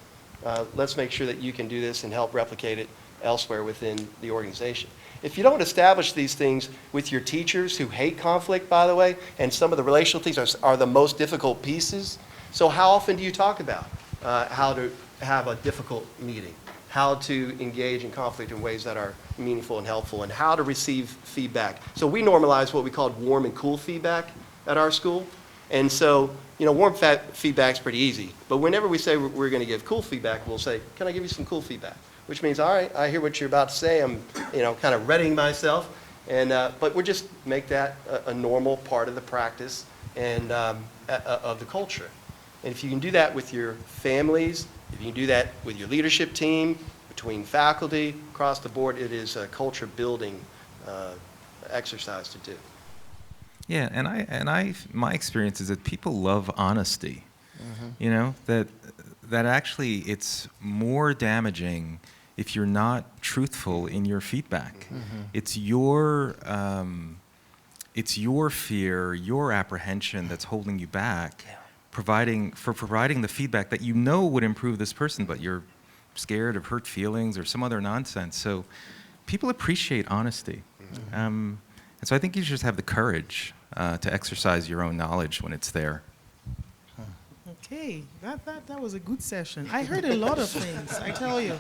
let's make sure that you can do this and help replicate it elsewhere within the organization. If you don't establish these things with your teachers, who hate conflict, by the way, and some of the relational things are the most difficult pieces. So how often do you talk about how to have a difficult meeting, how to engage in conflict in ways that are meaningful and helpful, and how to receive feedback? So we normalize what we call warm and cool feedback at our school. And so, you know, warm feedback's pretty easy. But whenever we say we're going to give cool feedback, we'll say, can I give you some cool feedback? Which means, all right, I hear what you're about to say. I'm, you know, kind of readying myself. And, but we'll just make that a normal part of the practice and of the culture. And if you can do that with your families, if you can do that with your leadership team, between faculty, across the board, it is a culture building exercise to do. Yeah, and my experience is that people love honesty. You know, that actually it's more damaging if you're not truthful in your feedback. It's your fear, your apprehension that's holding you back, providing the feedback that you know would improve this person, but you're scared of hurt feelings or some other nonsense. So people appreciate honesty. And so I think you just have the courage to exercise your own knowledge when it's there. Okay, that was a good session. I heard a lot of things, I tell you.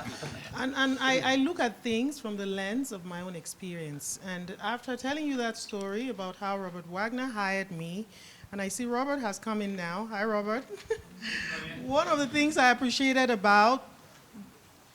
And I look at things from the lens of my own experience. And after telling you that story about how Robert Wagner hired me, and I see Robert has come in now. Hi, Robert. One of the things I appreciated about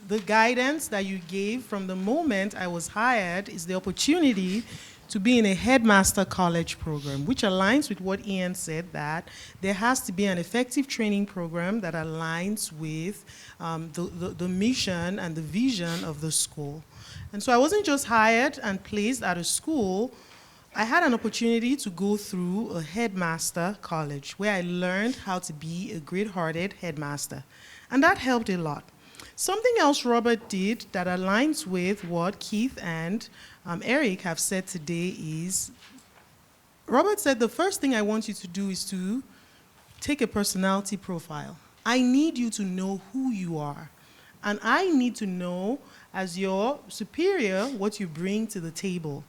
the guidance that you gave from the moment I was hired is the opportunity to be in a headmaster college program, which aligns with what Ian said, that there has to be an effective training program that aligns with the mission and the vision of the school. And so I wasn't just hired and placed at a school. I had an opportunity to go through a headmaster college where I learned how to be a great-hearted headmaster. And that helped a lot. Something else Robert did that aligns with what Keith and Eric have said today is, Robert said the first thing I want you to do is to take a personality profile. I need you to know who you are. And I need to know, as your superior, what you bring to the table.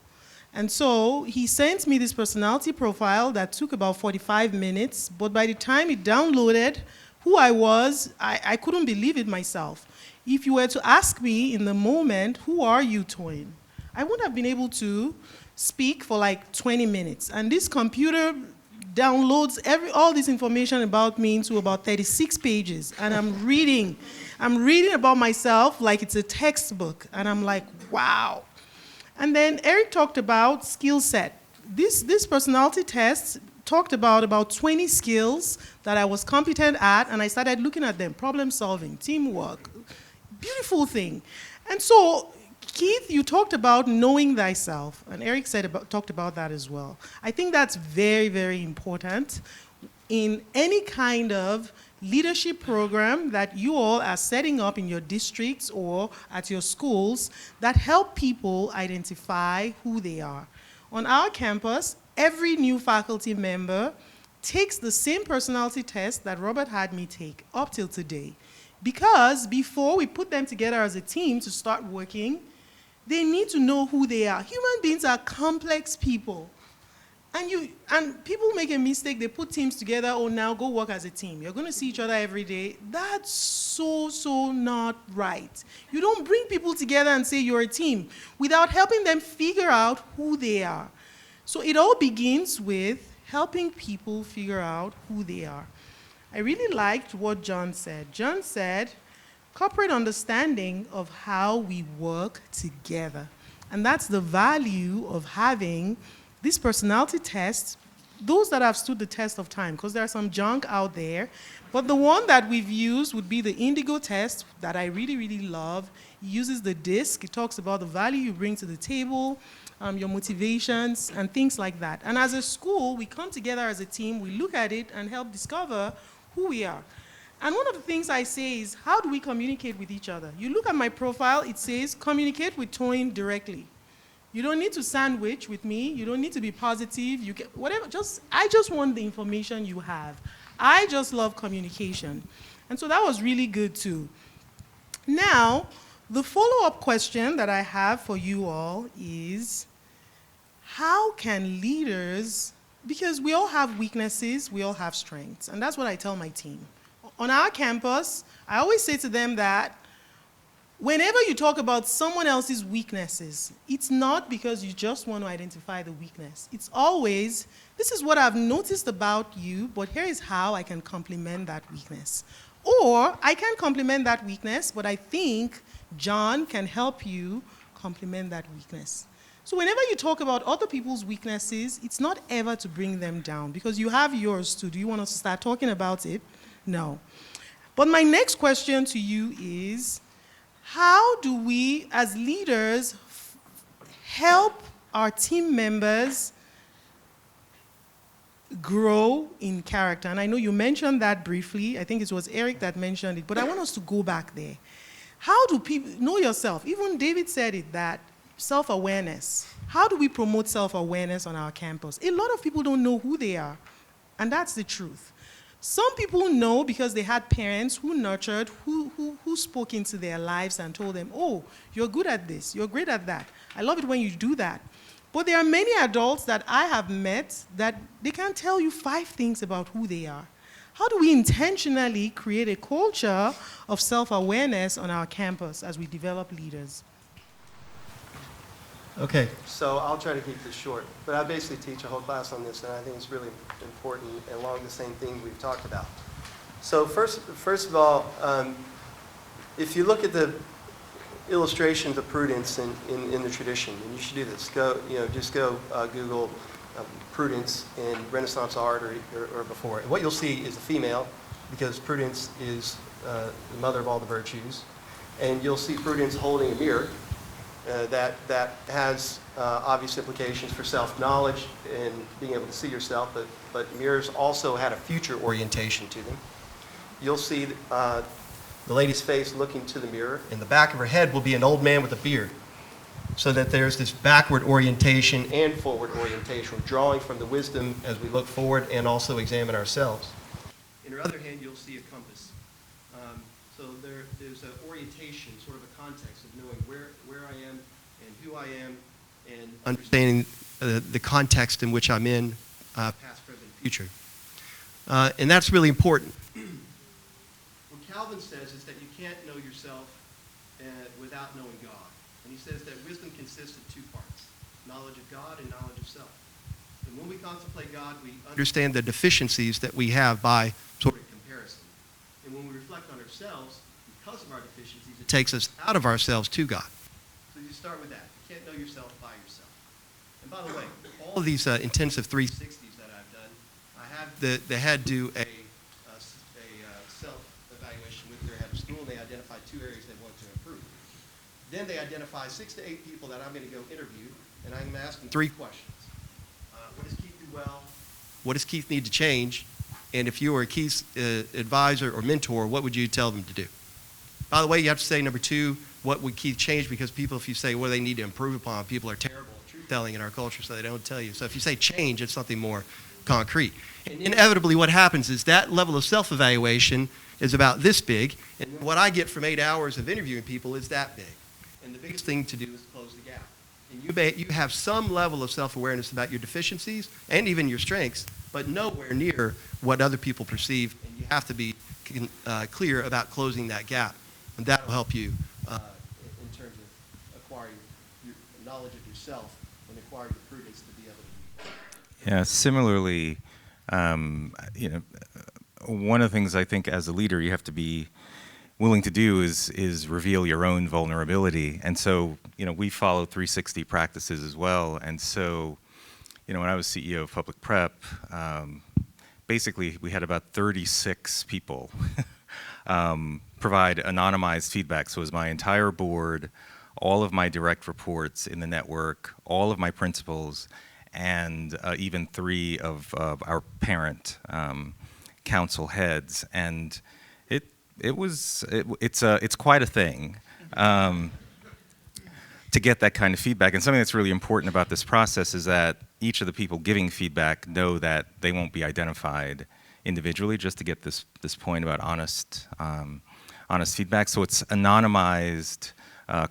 And so he sent me this personality profile that took about 45 minutes, but by the time it downloaded who I was, I couldn't believe it myself. If you were to ask me in the moment, who are you, Toyin? I wouldn't have been able to speak for like 20 minutes. And this computer downloads all this information about me into about 36 pages. And I'm reading about myself like it's a textbook. And I'm like, wow. And then Eric talked about skill set. This personality test talked about 20 skills that I was competent at, and I started looking at them: problem solving, teamwork, beautiful thing. And so, Keith, you talked about knowing thyself, and Eric talked about that as well. I think that's very, very important in any kind of leadership program that you all are setting up in your districts or at your schools that help people identify who they are. On our campus, every new faculty member takes the same personality test that Robert had me take up till today. Because before we put them together as a team to start working, they need to know who they are. Human beings are complex people. And people make a mistake, they put teams together, oh, now go work as a team. You're going to see each other every day. That's so not right. You don't bring people together and say you're a team without helping them figure out who they are. So it all begins with helping people figure out who they are. I really liked what John said. John said, corporate understanding of how we work together. And that's the value of having this personality test, those that have stood the test of time, because there's some junk out there. But the one that we've used would be the Indigo test that I really, really love. It uses the DISC. It talks about the value you bring to the table, your motivations, and things like that. And as a school, we come together as a team, we look at it and help discover who we are. And one of the things I say is, how do we communicate with each other? You look at my profile, it says, communicate with Toyin directly. You don't need to sandwich with me. You don't need to be positive. You can, whatever. I just want the information you have. I just love communication. And so that was really good too. Now, the follow-up question that I have for you all is, how can leaders, because we all have weaknesses, we all have strengths, and that's what I tell my team. On our campus, I always say to them that whenever you talk about someone else's weaknesses, it's not because you just want to identify the weakness. It's always, this is what I've noticed about you, but here is how I can complement that weakness. Or I can complement that weakness, but I think John can help you complement that weakness. So whenever you talk about other people's weaknesses, it's not ever to bring them down, because you have yours too. Do you want us to start talking about it? No. But my next question to you is, how do we, as leaders, help our team members grow in character? And I know you mentioned that briefly. I think it was Eric that mentioned it, but I want us to go back there. How do people know yourself? Even David said it, that self-awareness. How do we promote self-awareness on our campus? A lot of people don't know who they are, and that's the truth. Some people know because they had parents who nurtured, who spoke into their lives and told them, oh, you're good at this, you're great at that. I love it when you do that. But there are many adults that I have met that they can't tell you 5 things about who they are. How do we intentionally create a culture of self-awareness on our campus as we develop leaders? Okay, so I'll try to keep this short, but I basically teach a whole class on this, and I think it's really important along the same theme we've talked about. So first of all, if you look at the illustrations of prudence in the tradition, and you should do this, just go Google prudence in Renaissance art or before. And what you'll see is a female, because prudence is the mother of all the virtues, and you'll see prudence holding a mirror. That has obvious implications for self-knowledge and being able to see yourself, but mirrors also had a future orientation to them. You'll see the lady's face looking to the mirror. In the back of her head will be an old man with a beard, so that there's this backward orientation and forward orientation. We're drawing from the wisdom as we look forward and also examine ourselves. In her other hand, you'll see a compass. So there's an orientation, sort of a context of knowing where I am and who I am, and understanding the context in which I'm in, past, present, future. And that's really important. What Calvin says is that you can't know yourself without knowing God. And he says that wisdom consists of 2 parts, knowledge of God and knowledge of self. And when we contemplate God, we understand the deficiencies that we have by sort of comparison. And when we reflect on ourselves, because of our deficiencies, it takes us out of ourselves to God. So you start with that. You can't know yourself by yourself. And by the way, all of these intensive 360s that I've done the head do a self-evaluation with their head of school, and they identify 2 areas they want to improve. Then they identify 6 to 8 people that I'm going to go interview, and I'm going to ask them 3 questions. What does Keith do well? What does Keith need to change? And if you were Keith's advisor or mentor, what would you tell them to do? By the way, you have to say number 2, what would Keith change? Because people, if you say what do they need to improve upon, people are terrible at truth-telling in our culture, so they don't tell you. So if you say change, it's something more concrete. And inevitably what happens is that level of self-evaluation is about this big, and what I get from 8 hours of interviewing people is that big. And the biggest thing to do is close the gap. And you have some level of self-awareness about your deficiencies and even your strengths, but nowhere near what other people perceive, and you have to be clear about closing that gap. And that will help you in terms of acquiring your knowledge of yourself and acquiring the prudence to be able to do that. Yeah, similarly, one of the things I think as a leader you have to be willing to do is reveal your own vulnerability. And so, we follow 360 practices as well. And so, when I was CEO of Public Prep, basically we had about 36 people provide anonymized feedback. So it was my entire board, all of my direct reports in the network, all of my principals, and even 3 of our parent council heads. And it's quite a thing to get that kind of feedback. And something that's really important about this process is that each of the people giving feedback know that they won't be identified individually, just to get this point about honest feedback. So it's anonymized,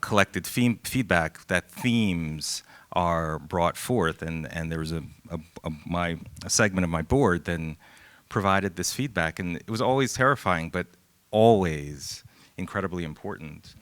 collected feedback that themes are brought forth, and there was a segment of my board then provided this feedback, and it was always terrifying, but always incredibly important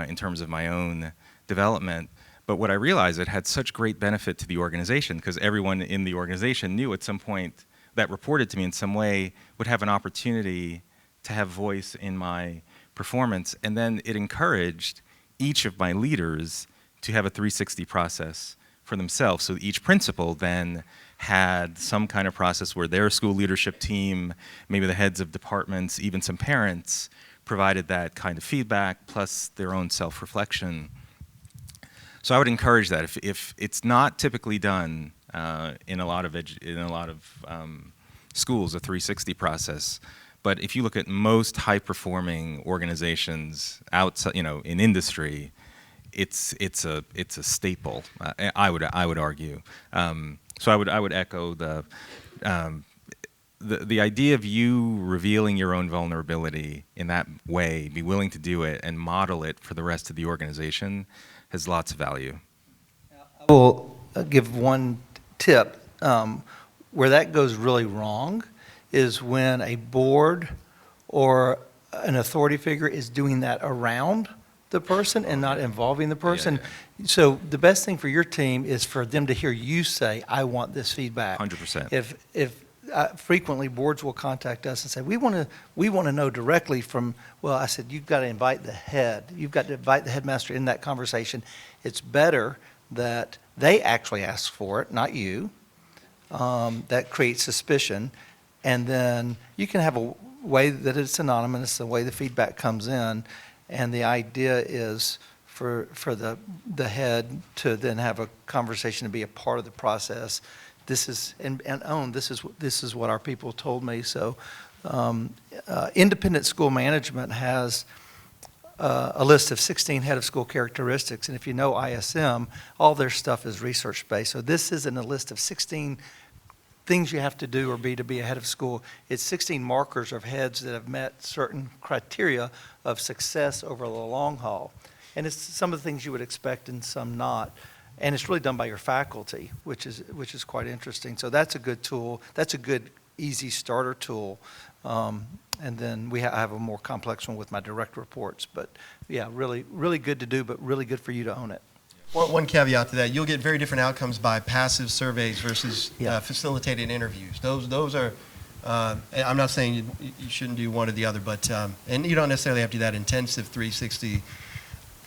in terms of my own development. But what I realized, it had such great benefit to the organization, because everyone in the organization knew at some point that reported to me in some way would have an opportunity to have voice in my performance. And then it encouraged each of my leaders to have a 360 process for themselves. So each principal then had some kind of process where their school leadership team, maybe the heads of departments, even some parents, provided that kind of feedback, plus their own self-reflection. So I would encourage that. If it's not typically done in a lot of schools, a 360 process, but if you look at most high-performing organizations outside, in industry, it's a staple. I would argue. So I would echo the idea of you revealing your own vulnerability in that way, be willing to do it, and model it for the rest of the organization has lots of value. I will give one tip. Where that goes really wrong is when a board or an authority figure is doing that around the person and not involving the person. Yeah. So the best thing for your team is for them to hear you say, I want this feedback. 100%. If frequently boards will contact us and say, we want to know directly from, well, I said, you've got to invite the head. You've got to invite the headmaster in that conversation. It's better that they actually ask for it, not you. That creates suspicion. And then you can have a way that it's anonymous, the way the feedback comes in. And the idea is for the head to then have a conversation, to be a part of the process. This is this is what our people told me. So independent school management has a list of 16 head of school characteristics, and if you know ISM, all their stuff is research based. So this isn't a list of 16 things you have to do or be to be a head of school. It's 16 markers of heads that have met certain criteria of success over the long haul. And it's some of the things you would expect and some not. And it's really done by your faculty, which is quite interesting. So that's a good tool. That's a good, easy starter tool. And then I have a more complex one with my direct reports. But yeah, really, really good to do, but really good for you to own it. One caveat to that, you'll get very different outcomes by passive surveys versus facilitated interviews. Those are, I'm not saying you shouldn't do one or the other, but, and you don't necessarily have to do that intensive 360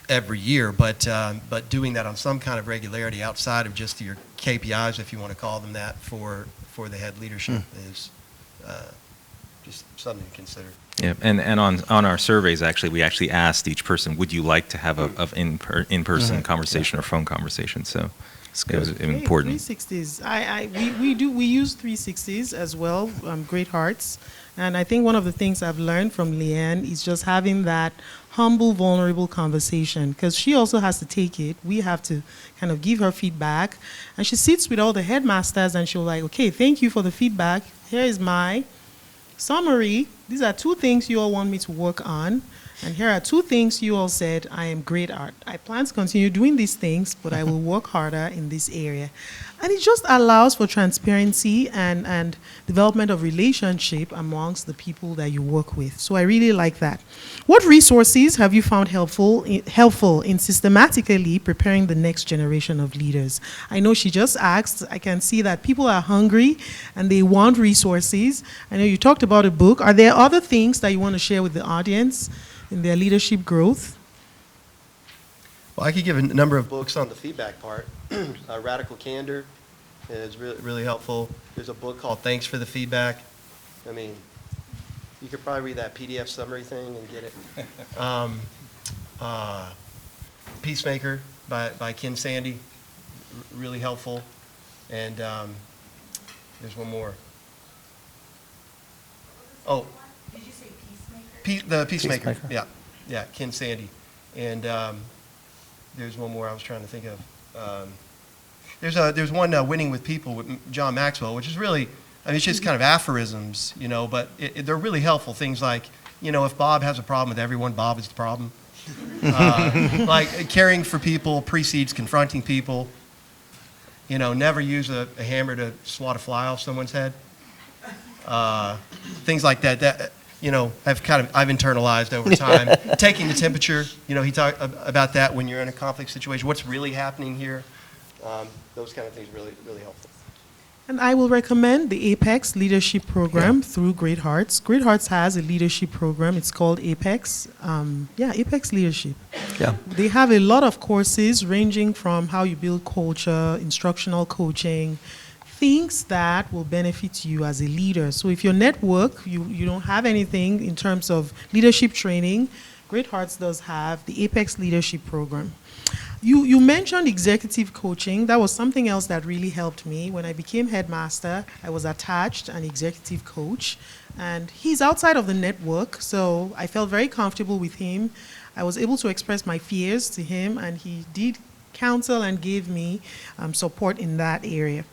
every year, but doing that on some kind of regularity outside of just your KPIs, if you want to call them that, for the head leadership just something to consider. Yeah, and on our surveys, actually, we actually asked each person, would you like to have a in-person conversation or phone conversation? So it was important. 360s. We use 360s as well, Great Hearts. And I think one of the things I've learned from Leanne is just having that humble, vulnerable conversation, because she also has to take it. We have to kind of give her feedback. And she sits with all the headmasters and she'll like, okay, thank you for the feedback. Here is my summary. These are 2 things you all want me to work on. And here are 2 things you all said I am great at. I plan to continue doing these things, but I will work harder in this area. And it just allows for transparency and development of relationship amongst the people that you work with. So I really like that. What resources have you found helpful in systematically preparing the next generation of leaders? I know she just asked. I can see that people are hungry and they want resources. I know you talked about a book. Are there other things that you want to share with the audience in their leadership growth? Well, I could give a number of books on the feedback part. Radical Candor is really, really helpful. There's a book called Thanks for the Feedback. I mean, you could probably read that PDF summary thing and get it. Peacemaker by Ken Sandy, really helpful. And there's one more. Oh. Did you say Peacemaker? The Peacemaker. Peacemaker. Yeah, Ken Sandy. And there's one more I was trying to think of. There's one Winning with People with John Maxwell, which is really, I mean, it's just kind of aphorisms, you know, but they're really helpful. Things like, you know, if Bob has a problem with everyone, Bob is the problem. Like caring for people precedes confronting people. You know, never use a hammer to swat a fly off someone's head. Things like that. That, you know, I've internalized over time. Taking the temperature, you know, he talked about that when you're in a conflict situation. What's really happening here? Those kind of things really, really helpful. And I will recommend the Apex Leadership Program through Great Hearts. Great Hearts has a leadership program. It's called Apex. Apex Leadership. Yeah. They have a lot of courses ranging from how you build culture, instructional coaching, things that will benefit you as a leader. So if your network, you don't have anything in terms of leadership training, Great Hearts does have the Apex Leadership Program. You mentioned executive coaching. That was something else that really helped me. When I became headmaster, I was attached an executive coach, and he's outside of the network, so I felt very comfortable with him. I was able to express my fears to him, and he did counsel and gave me support in that area.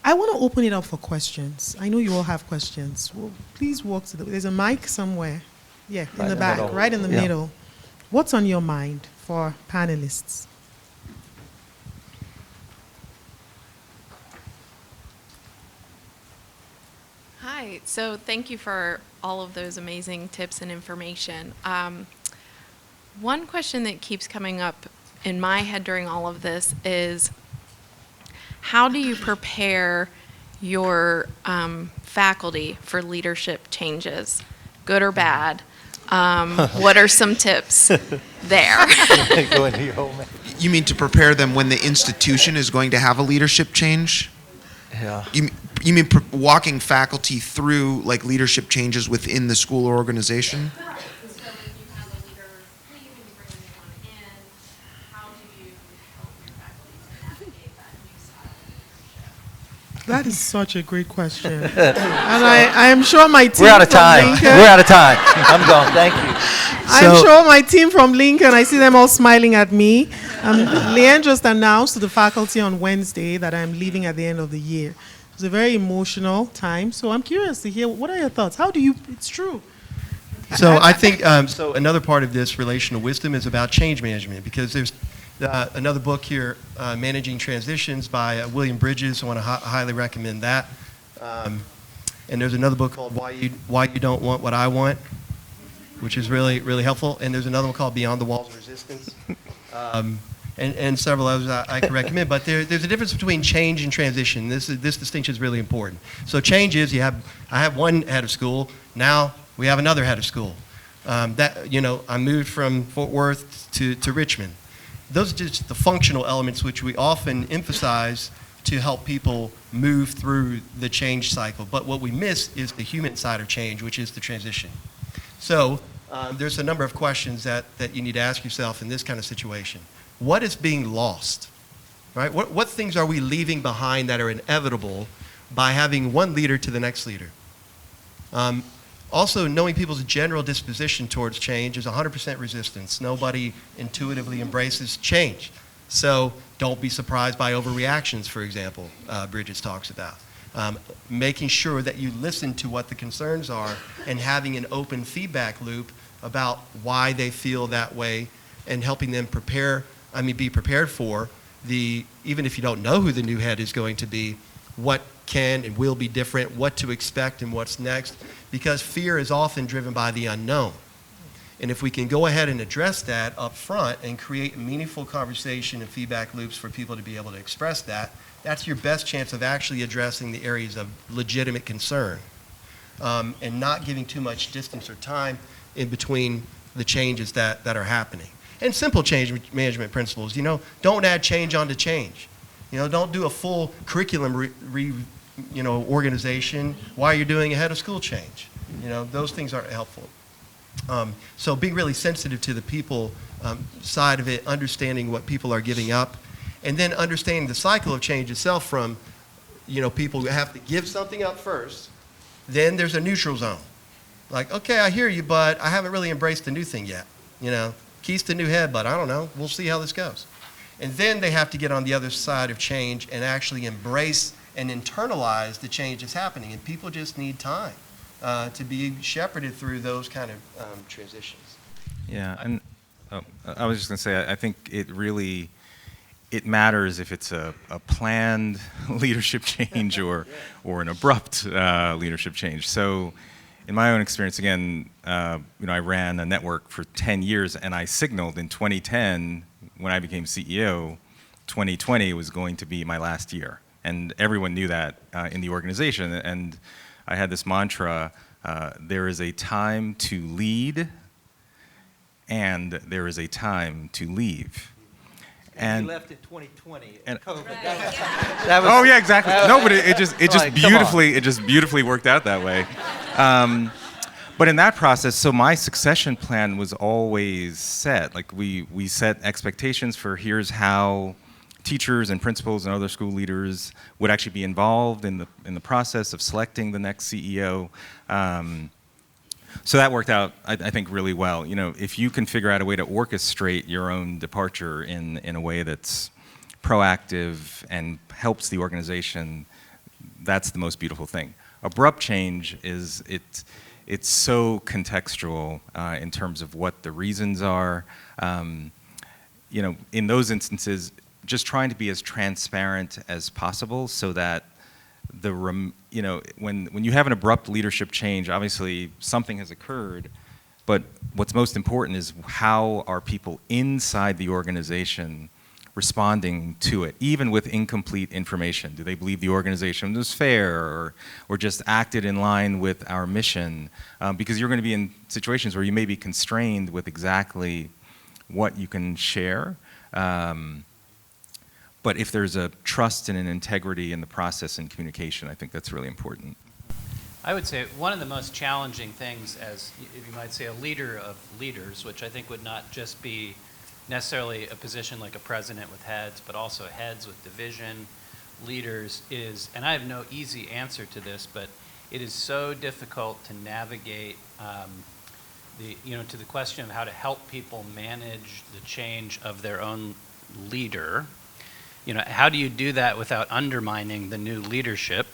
I want to open it up for questions. I know you all have questions. Well, please walk to there's a mic somewhere. Yeah, in the back, right in the middle. What's on your mind for panelists? Hi, so thank you for all of those amazing tips and information. One question that keeps coming up in my head during all of this is, how do you prepare your faculty for leadership changes, good or bad? What are some tips there? Go into your home. You mean to prepare them when the institution is going to have a leadership change? Yeah. You mean walking faculty through like leadership changes within the school or organization? Right. So when you have a leader leave and you bring a new one in, how do you help your faculty to navigate that new style of leadership? That is such a great question. And I am sure my team We're out of from time. Lincoln, We're out of time. I'm gone. Thank you. I'm sure my team from Lincoln, I see them all smiling at me. Leanne just announced to the faculty on Wednesday that I'm leaving at the end of the year. It was a very emotional time, so I'm curious to hear, what are your thoughts? How do you, it's true. So I think, so another part of this relational wisdom is about change management, because there's another book here, Managing Transitions by William Bridges. I want to highly recommend that. And there's another book called Why You Don't Want What I Want, which is really, really helpful. And there's another one called Beyond the Walls of Resistance. And several others I can recommend. But there's a difference between change and transition. This distinction is really important. So change is I have one head of school. Now we have another head of school. I moved from Fort Worth to Richmond. Those are just the functional elements which we often emphasize to help people move through the change cycle. But what we miss is the human side of change, which is the transition. So there's a number of questions that you need to ask yourself in this kind of situation. What is being lost? Right? What things are we leaving behind that are inevitable by having one leader to the next leader? Also, knowing people's general disposition towards change is 100% resistance. Nobody intuitively embraces change. So don't be surprised by overreactions, for example, Bridges talks about. Making sure that you listen to what the concerns are and having an open feedback loop about why they feel that way and helping them be prepared for even if you don't know who the new head is going to be, what can and will be different, what to expect and what's next, because fear is often driven by the unknown. And if we can go ahead and address that up front and create meaningful conversation and feedback loops for people to be able to express that, that's your best chance of actually addressing the areas of legitimate concern, and not giving too much distance or time in between the changes that are happening. And simple change management principles, don't add change onto change. Don't do a full curriculum organization while you're doing a head of school change. Those things aren't helpful. So being really sensitive to the people side of it, understanding what people are giving up, and then understanding the cycle of change itself from, people who have to give something up first, then there's a neutral zone. Like, okay, I hear you, but I haven't really embraced the new thing yet. Keys to new head, but I don't know. We'll see how this goes. And then they have to get on the other side of change and actually embrace and internalize the change that's happening. And people just need time to be shepherded through those kind of transitions. Yeah, and I was just going to say, I think it matters if it's a planned leadership change or an abrupt leadership change. So in my own experience, again, I ran a network for 10 years, and I signaled in 2010, when I became CEO, 2020 was going to be my last year. And everyone knew that in the organization. And I had this mantra, there is a time to lead, and there is a time to leave. And you left in 2020 and COVID. Right. That was, oh yeah, exactly. No, but it just come beautifully worked out that way. But in that process, so my succession plan was always set. Like we set expectations for here's how teachers and principals and other school leaders would actually be involved in the process of selecting the next CEO. So that worked out, I think, really well. If you can figure out a way to orchestrate your own departure in a way that's proactive and helps the organization, that's the most beautiful thing. Abrupt change is it's so contextual in terms of what the reasons are. In those instances, just trying to be as transparent as possible so that when you have an abrupt leadership change, obviously something has occurred, but what's most important is how are people inside the organization responding to it, even with incomplete information. Do they believe the organization was fair or just acted in line with our mission? Because you're going to be in situations where you may be constrained with exactly what you can share. But if there's a trust and an integrity in the process and communication, I think that's really important. I would say one of the most challenging things as, if you might say, a leader of leaders, which I think would not just be necessarily a position like a president with heads, but also heads with division leaders is, and I have no easy answer to this, but it is so difficult to navigate to the question of how to help people manage the change of their own leader. How do you do that without undermining the new leadership,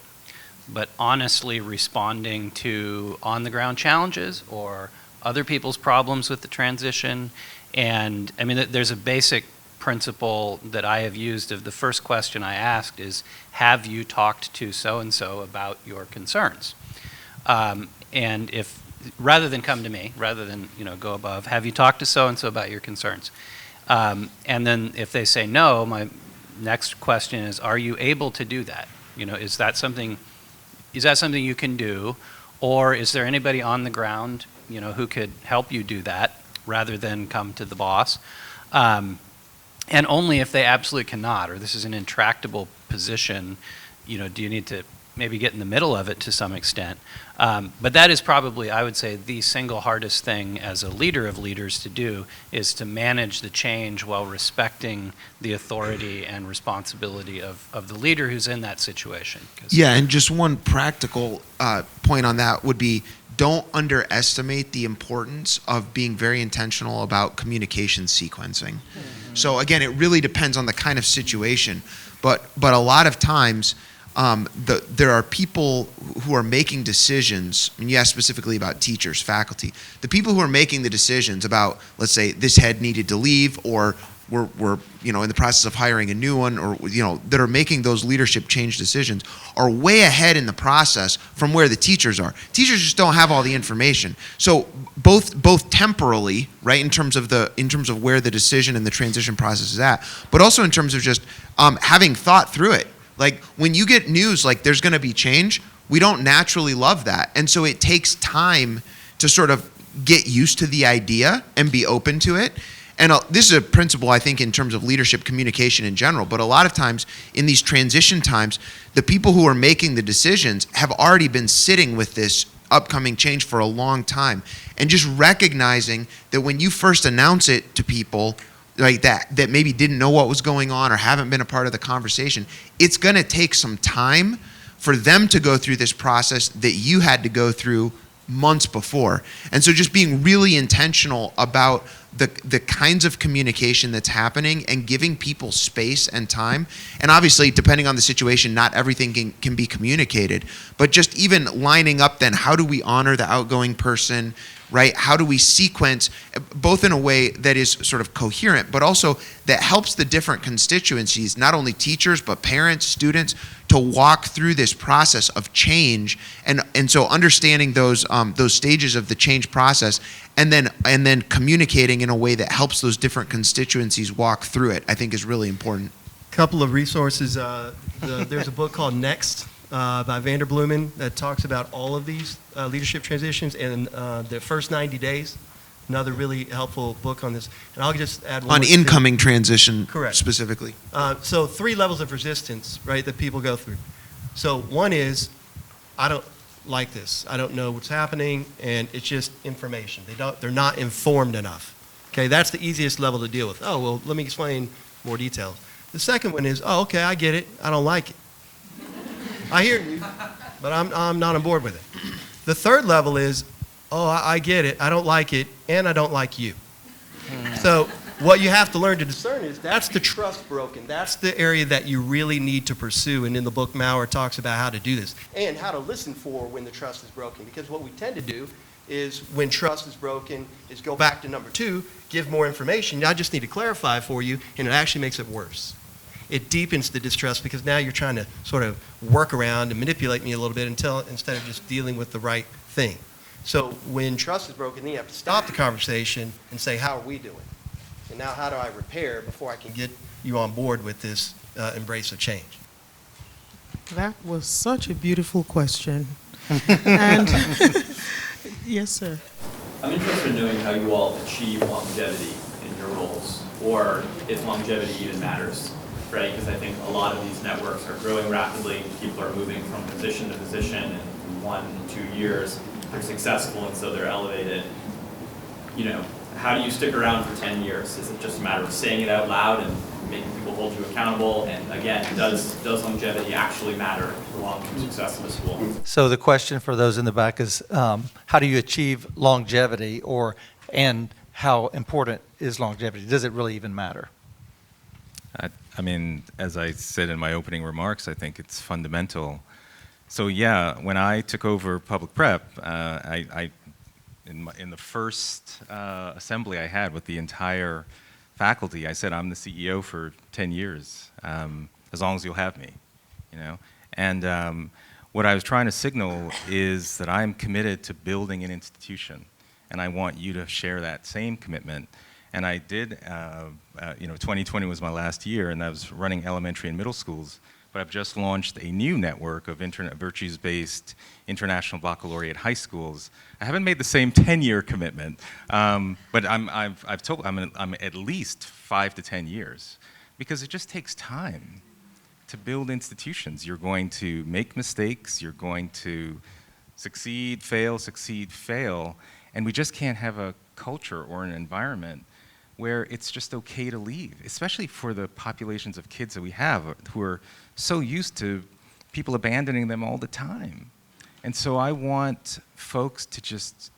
but honestly responding to on-the-ground challenges or other people's problems with the transition? And there's a basic principle that I have used of the first question I asked is, have you talked to so-and-so about your concerns? And if, rather than come to me, rather than go above, have you talked to so-and-so about your concerns? And then if they say no, my next question is, are you able to do that? Is that something you can do? Or is there anybody on the ground, who could help you do that rather than come to the boss? And only if they absolutely cannot, or this is an intractable position, do you need to maybe get in the middle of it to some extent? But that is probably, I would say, the single hardest thing as a leader of leaders to do, is to manage the change while respecting the authority and responsibility of the leader who's in that situation. Yeah, and just one practical point on that would be, don't underestimate the importance of being very intentional about communication sequencing. So again, it really depends on the kind of situation, but a lot of times there are people who are making decisions, and you asked specifically about teachers, faculty. The people who are making the decisions about, let's say, this head needed to leave, or we're in the process of hiring a new one, or that are making those leadership change decisions, are way ahead in the process from where the teachers are. Teachers just don't have all the information. So both temporally, right, in terms of where the decision and the transition process is at, but also in terms of just having thought through it. Like, when you get news like there's going to be change, we don't naturally love that, and so it takes time to sort of get used to the idea and be open to it. And this is a principle, I think, in terms of leadership communication in general, but a lot of times in these transition times, the people who are making the decisions have already been sitting with this upcoming change for a long time. And just recognizing that when you first announce it to people like that maybe didn't know what was going on or haven't been a part of the conversation, it's going to take some time for them to go through this process that you had to go through months before. And so just being really intentional about the kinds of communication that's happening and giving people space and time. And obviously, depending on the situation, not everything can be communicated, but just even lining up then, how do we honor the outgoing person, right? How do we sequence, both in a way that is sort of coherent, but also that helps the different constituencies, not only teachers, but parents, students, to walk through this process of change. And so understanding those stages of the change process, and then communicating in a way that helps those different constituencies walk through it, I think is really important. Couple of resources. There's a book called Next by Vander Blumen that talks about all of these leadership transitions and the first 90 days. Another really helpful book on this. And I'll just add one. On incoming transition, correct, specifically. So 3 levels of resistance, right, that people go through. So one is, I don't like this. I don't know what's happening, and it's just information. They're not informed enough. Okay, that's the easiest level to deal with. Oh, well, let me explain more details. The second one is, oh, okay, I get it. I don't like it. I hear you, but I'm not on board with it. The third level is, oh, I get it. I don't like it, and I don't like you. So what you have to learn to discern is that's the trust broken. That's the area that you really need to pursue. And in the book, Maurer talks about how to do this and how to listen for when the trust is broken. Because what we tend to do is when trust is broken is go back to number 2, give more information. I just need to clarify for you, and it actually makes it worse. It deepens the distrust because now you're trying to sort of work around and manipulate me a little bit instead of just dealing with the right thing. So when trust is broken, then you have to stop the conversation and say, how are we doing? And now how do I repair before I can get you on board with this embrace of change? That was such a beautiful question. And yes, sir. I'm interested in knowing how you all achieve longevity in your roles, or if longevity even matters, right? Because I think a lot of these networks are growing rapidly. People are moving from position to position, and in 1 and 2 years, they're successful, and so they're elevated. How do you stick around for 10 years? Is it just a matter of saying it out loud and making people hold you accountable? And again, does longevity actually matter for the long-term success of a school? So the question for those in the back is, how do you achieve longevity, and how important is longevity? Does it really even matter? I mean, as I said in my opening remarks, I think it's fundamental. So yeah, when I took over public prep, in the first assembly I had with the entire faculty, I said, I'm the CEO for 10 years, as long as you'll have me, And what I was trying to signal is that I'm committed to building an institution, and I want you to share that same commitment. And I did, 2020 was my last year, and I was running elementary and middle schools. But I've just launched a new network of virtues-based international baccalaureate high schools. I haven't made the same 10-year commitment, but I'm at least 5 to 10 years, because it just takes time to build institutions. You're going to make mistakes, you're going to succeed, fail, and we just can't have a culture or an environment where it's just okay to leave, especially for the populations of kids that we have who are so used to people abandoning them all the time. And so I want folks to just,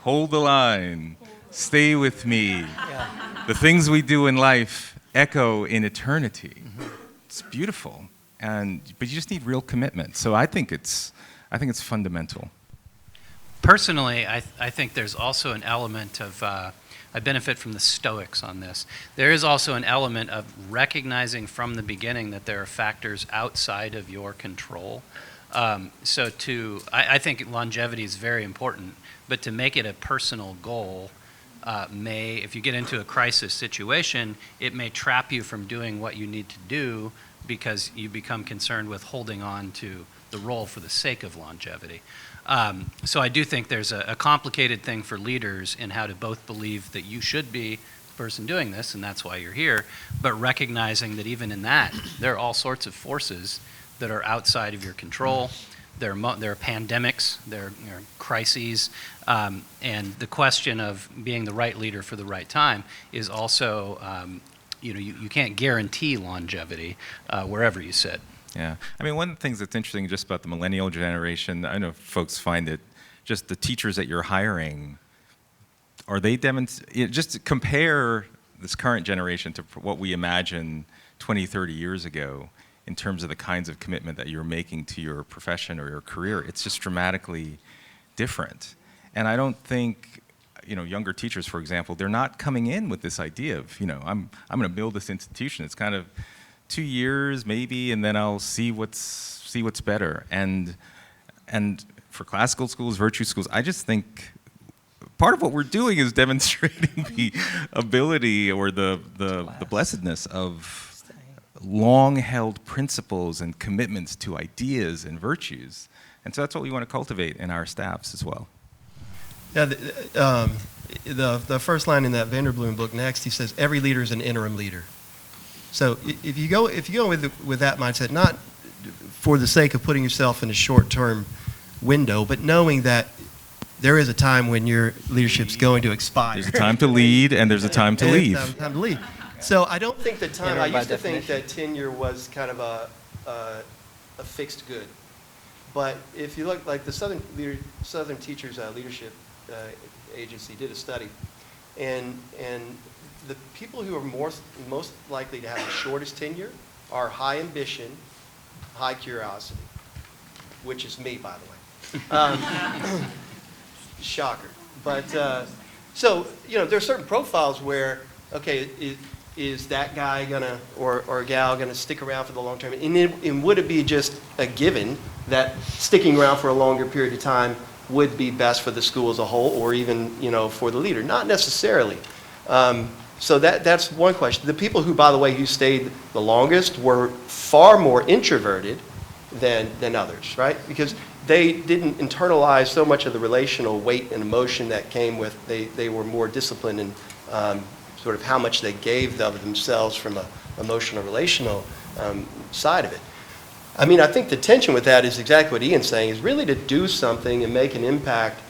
hold the line, stay with me. Yeah. The things we do in life echo in eternity. It's beautiful, but you just need real commitment. So I think it's fundamental. Personally, I think there's also an element of, I benefit from the Stoics on this. There is also an element of recognizing from the beginning that there are factors outside of your control. I think longevity is very important, but to make it a personal goal if you get into a crisis situation, it may trap you from doing what you need to do because you become concerned with holding on to the role for the sake of longevity. So I do think there's a complicated thing for leaders in how to both believe that you should be the person doing this, and that's why you're here, but recognizing that even in that, there are all sorts of forces that are outside of your control. There are pandemics, there are crises, and the question of being the right leader for the right time is also, you can't guarantee longevity wherever you sit. Yeah, I mean, one of the things that's interesting just about the millennial generation, I know folks find it, just the teachers that you're hiring, are they just to compare this current generation to what we imagined 20, 30 years ago in terms of the kinds of commitment that you're making to your profession or your career, it's just dramatically different. And I don't think, younger teachers, for example, they're not coming in with this idea of, I'm going to build this institution. It's kind of 2 years maybe, and then I'll see what's better. And for classical schools, virtue schools, I just think part of what we're doing is demonstrating the ability or the blessedness of long-held principles and commitments to ideas and virtues. And so that's what we want to cultivate in our staffs as well. Yeah, the first line in that Vanderbloom book next, he says, every leader is an interim leader. So if you go with that mindset, not for the sake of putting yourself in a short-term window, but knowing that there is a time when your leadership's going to expire. There's a time to lead and there's a time to leave. Time to leave. So I don't think that time, I by used to think definition. that tenure was kind of a fixed good. But if you look, like the Southern Teachers Leadership Agency did a study, and the people who are most likely to have the shortest tenure are high ambition, high curiosity, which is me, by the way. Shocker. But, so, there's certain profiles where, okay, is that guy gonna, or gal gonna stick around for the long term? And would it be just a given that sticking around for a longer period of time would be best for the school as a whole, or even, for the leader? Not necessarily. So that's one question. The people who, by the way, who stayed the longest were far more introverted than others, right? Because they didn't internalize so much of the relational weight and emotion that came with, they were more disciplined in sort of how much they gave of themselves from an emotional, relational side of it. I mean, I think the tension with that is exactly what Ian's saying, is really to do something and make an impact.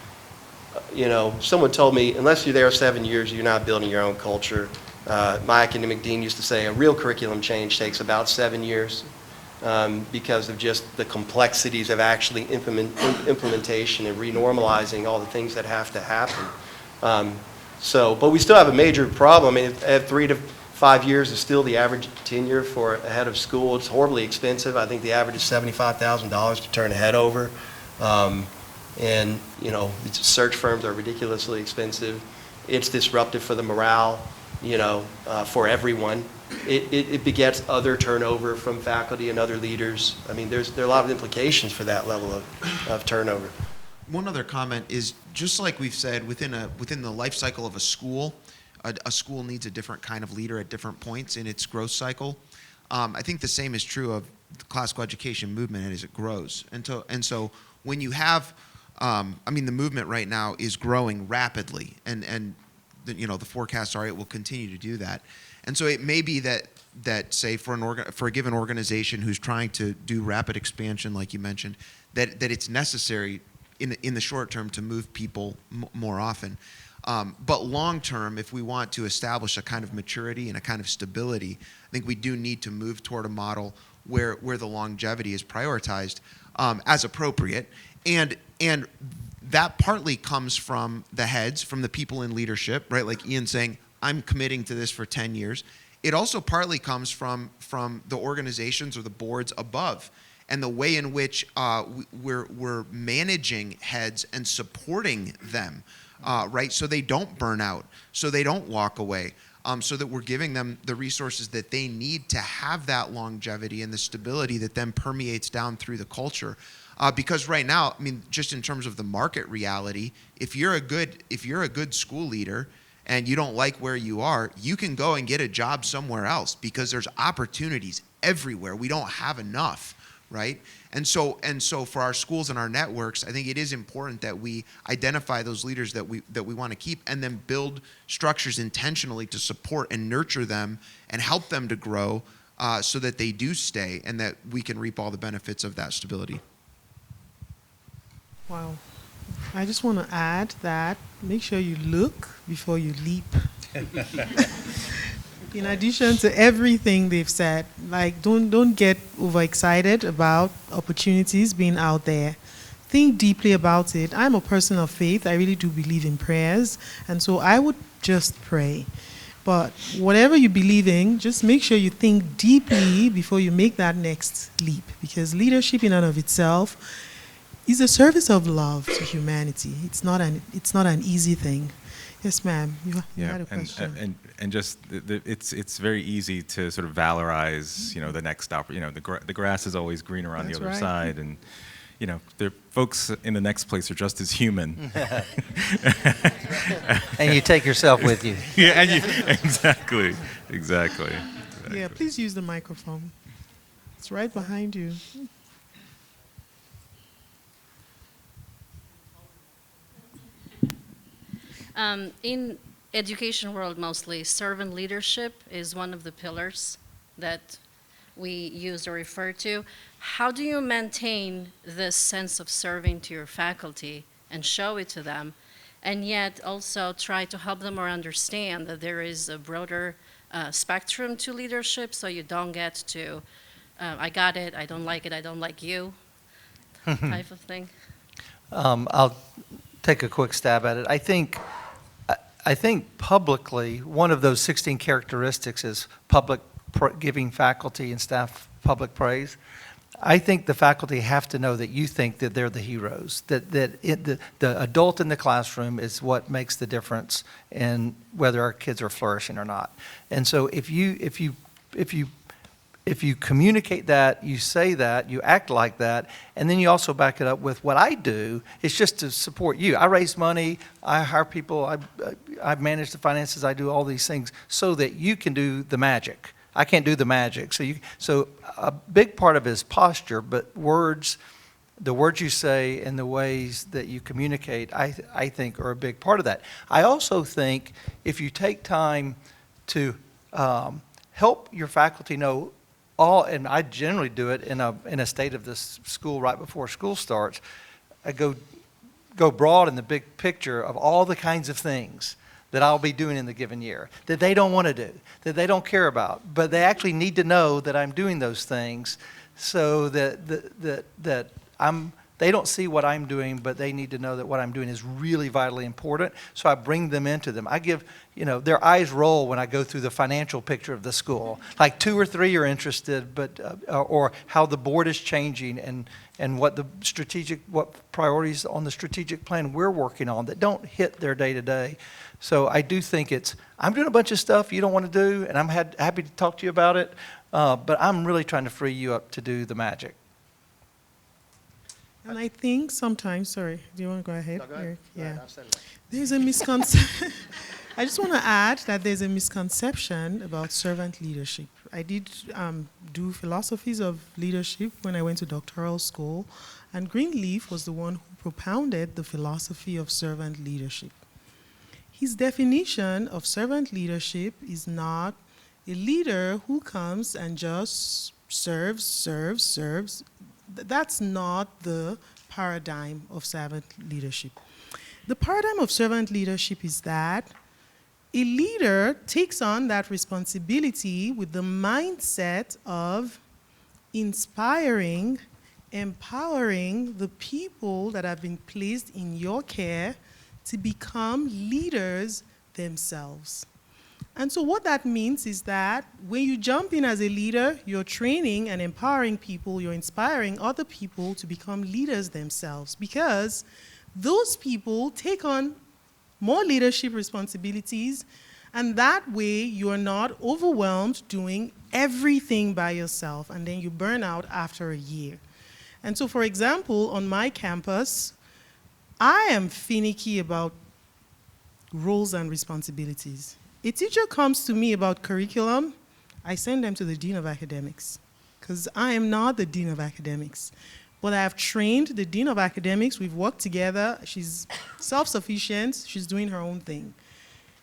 Someone told me, unless you're there 7 years, you're not building your own culture. My academic dean used to say a real curriculum change takes about 7 years because of just the complexities of actually implementation and renormalizing all the things that have to happen. But we still have a major problem. I mean, at 3 to 5 years is still the average tenure for a head of school. It's horribly expensive. I think the average is $75,000 to turn a head over. And, search firms are ridiculously expensive. It's disruptive for the morale, for everyone. It begets other turnover from faculty and other leaders. I mean, there are a lot of implications for that level of turnover. One other comment is, just like we've said, within the life cycle of a school needs a different kind of leader at different points in its growth cycle. I think the same is true of the classical education movement as it grows. And so when you have, the movement right now is growing rapidly, and the forecasts are it will continue to do that. And so it may be that that say for a given organization who's trying to do rapid expansion, like you mentioned, that it's necessary in the short term to move people more often. But long term, if we want to establish a kind of maturity and a kind of stability, I think we do need to move toward a model where the longevity is prioritized as appropriate. And that partly comes from the heads, from the people in leadership, right? Like Ian saying, I'm committing to this for 10 years. It also partly comes from the organizations or the boards above, and the way in which we're managing heads and supporting them, right? So they don't burn out, so they don't walk away, so that we're giving them the resources that they need to have that longevity and the stability that then permeates down through the culture. Because right now, I mean, just in terms of the market reality, if you're a good school leader and you don't like where you are, you can go and get a job somewhere else because there's opportunities everywhere. We don't have enough, right? And so for our schools and our networks, I think it is important that we identify those leaders that we want to keep, and then build structures intentionally to support and nurture them and help them to grow, so that they do stay and that we can reap all the benefits of that stability. Wow. I just want to add that make sure you look before you leap. In addition to everything they've said, like don't get overexcited about opportunities being out there. Think deeply about it. I'm a person of faith. I really do believe in prayers, and so I would just pray. But whatever you believe in, just make sure you think deeply before you make that next leap, because leadership in and of itself is a service of love to humanity. It's not an easy thing. Yes, ma'am. You had a question. And just it's very easy to sort of valorize, the next the grass is always greener on That's the other right. side, and the folks in the next place are just as human. And you take yourself with you. Yeah, and exactly. Yeah, please use the microphone. It's right behind you. In education world mostly, servant leadership is one of the pillars that we use or refer to. How do you maintain this sense of serving to your faculty and show it to them, and yet also try to help them or understand that there is a broader spectrum to leadership, so you don't get to, I got it, I don't like it, I don't like you, type of thing? I'll take a quick stab at it. I think publicly, one of those 16 characteristics is giving faculty and staff public praise. I think the faculty have to know that you think that they're the heroes, that the adult in the classroom is what makes the difference in whether our kids are flourishing or not. And so if you communicate that, you say that, you act like that, and then you also back it up with what I do is just to support you. I raise money, I hire people, I manage the finances, I do all these things so that you can do the magic. I can't do the magic. So a big part of it is posture, but the words you say and the ways that you communicate, I think are a big part of that. I also think if you take time to help your faculty know and I generally do it in a state of this school right before school starts. I go broad in the big picture of all the kinds of things that I'll be doing in the given year that they don't want to do, that they don't care about, but they actually need to know that I'm doing those things, so that they don't see what I'm doing, but they need to know that what I'm doing is really vitally important. So I bring them into them. I give, their eyes roll when I go through the financial picture of the school. Like 2 or 3 are interested, but or how the board is changing and what what priorities on the strategic plan we're working on that don't hit their day to day. So I do think I'm doing a bunch of stuff you don't want to do, and I'm happy to talk to you about it, but I'm really trying to free you up to do the magic. And I think sometimes, sorry, do you want to go ahead? No, go ahead. Eric? Go Yeah. ahead, I'll send it. There's a misconception. I just want to add that there's a misconception about servant leadership. I did do philosophies of leadership when I went to doctoral school, and Greenleaf was the one who propounded the philosophy of servant leadership. His definition of servant leadership is not A leader who comes and just serves, that's not the paradigm of servant leadership. The paradigm of servant leadership is that a leader takes on that responsibility with the mindset of inspiring, empowering the people that have been placed in your care to become leaders themselves. And so what that means is that when you jump in as a leader, you're training and empowering people, you're inspiring other people to become leaders themselves, because those people take on more leadership responsibilities, and that way you're not overwhelmed doing everything by yourself, and then you burn out after a year. And so, for example, on my campus, I am finicky about roles and responsibilities. A teacher comes to me about curriculum, I send them to the Dean of Academics, because I am not the Dean of Academics. But I have trained the Dean of Academics, we've worked together, she's self-sufficient, she's doing her own thing.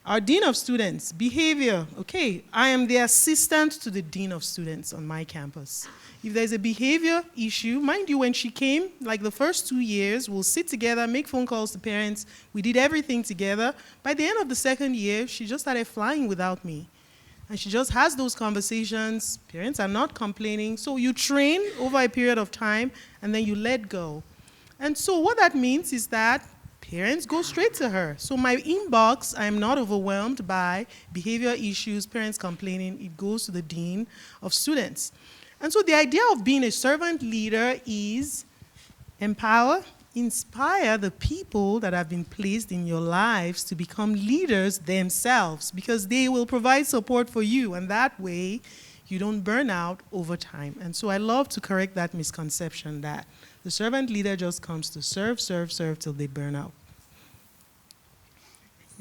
Our Dean of Students, behavior, okay, I am the assistant to the Dean of Students on my campus. If there's a behavior issue, mind you, when she came, like the first 2 years, we'll sit together, make phone calls to parents, we did everything together. By the end of the second year, she just started flying without me. And she just has those conversations, parents are not complaining, so you train over a period of time, and then you let go. And so what that means is that parents go straight to her. So my inbox, I am not overwhelmed by behavior issues, parents complaining, it goes to the Dean of Students. And so the idea of being a servant leader is empower, inspire the people that have been placed in your lives to become leaders themselves, because they will provide support for you, and that way you don't burn out over time. And so I love to correct that misconception that the servant leader just comes to serve till they burn out.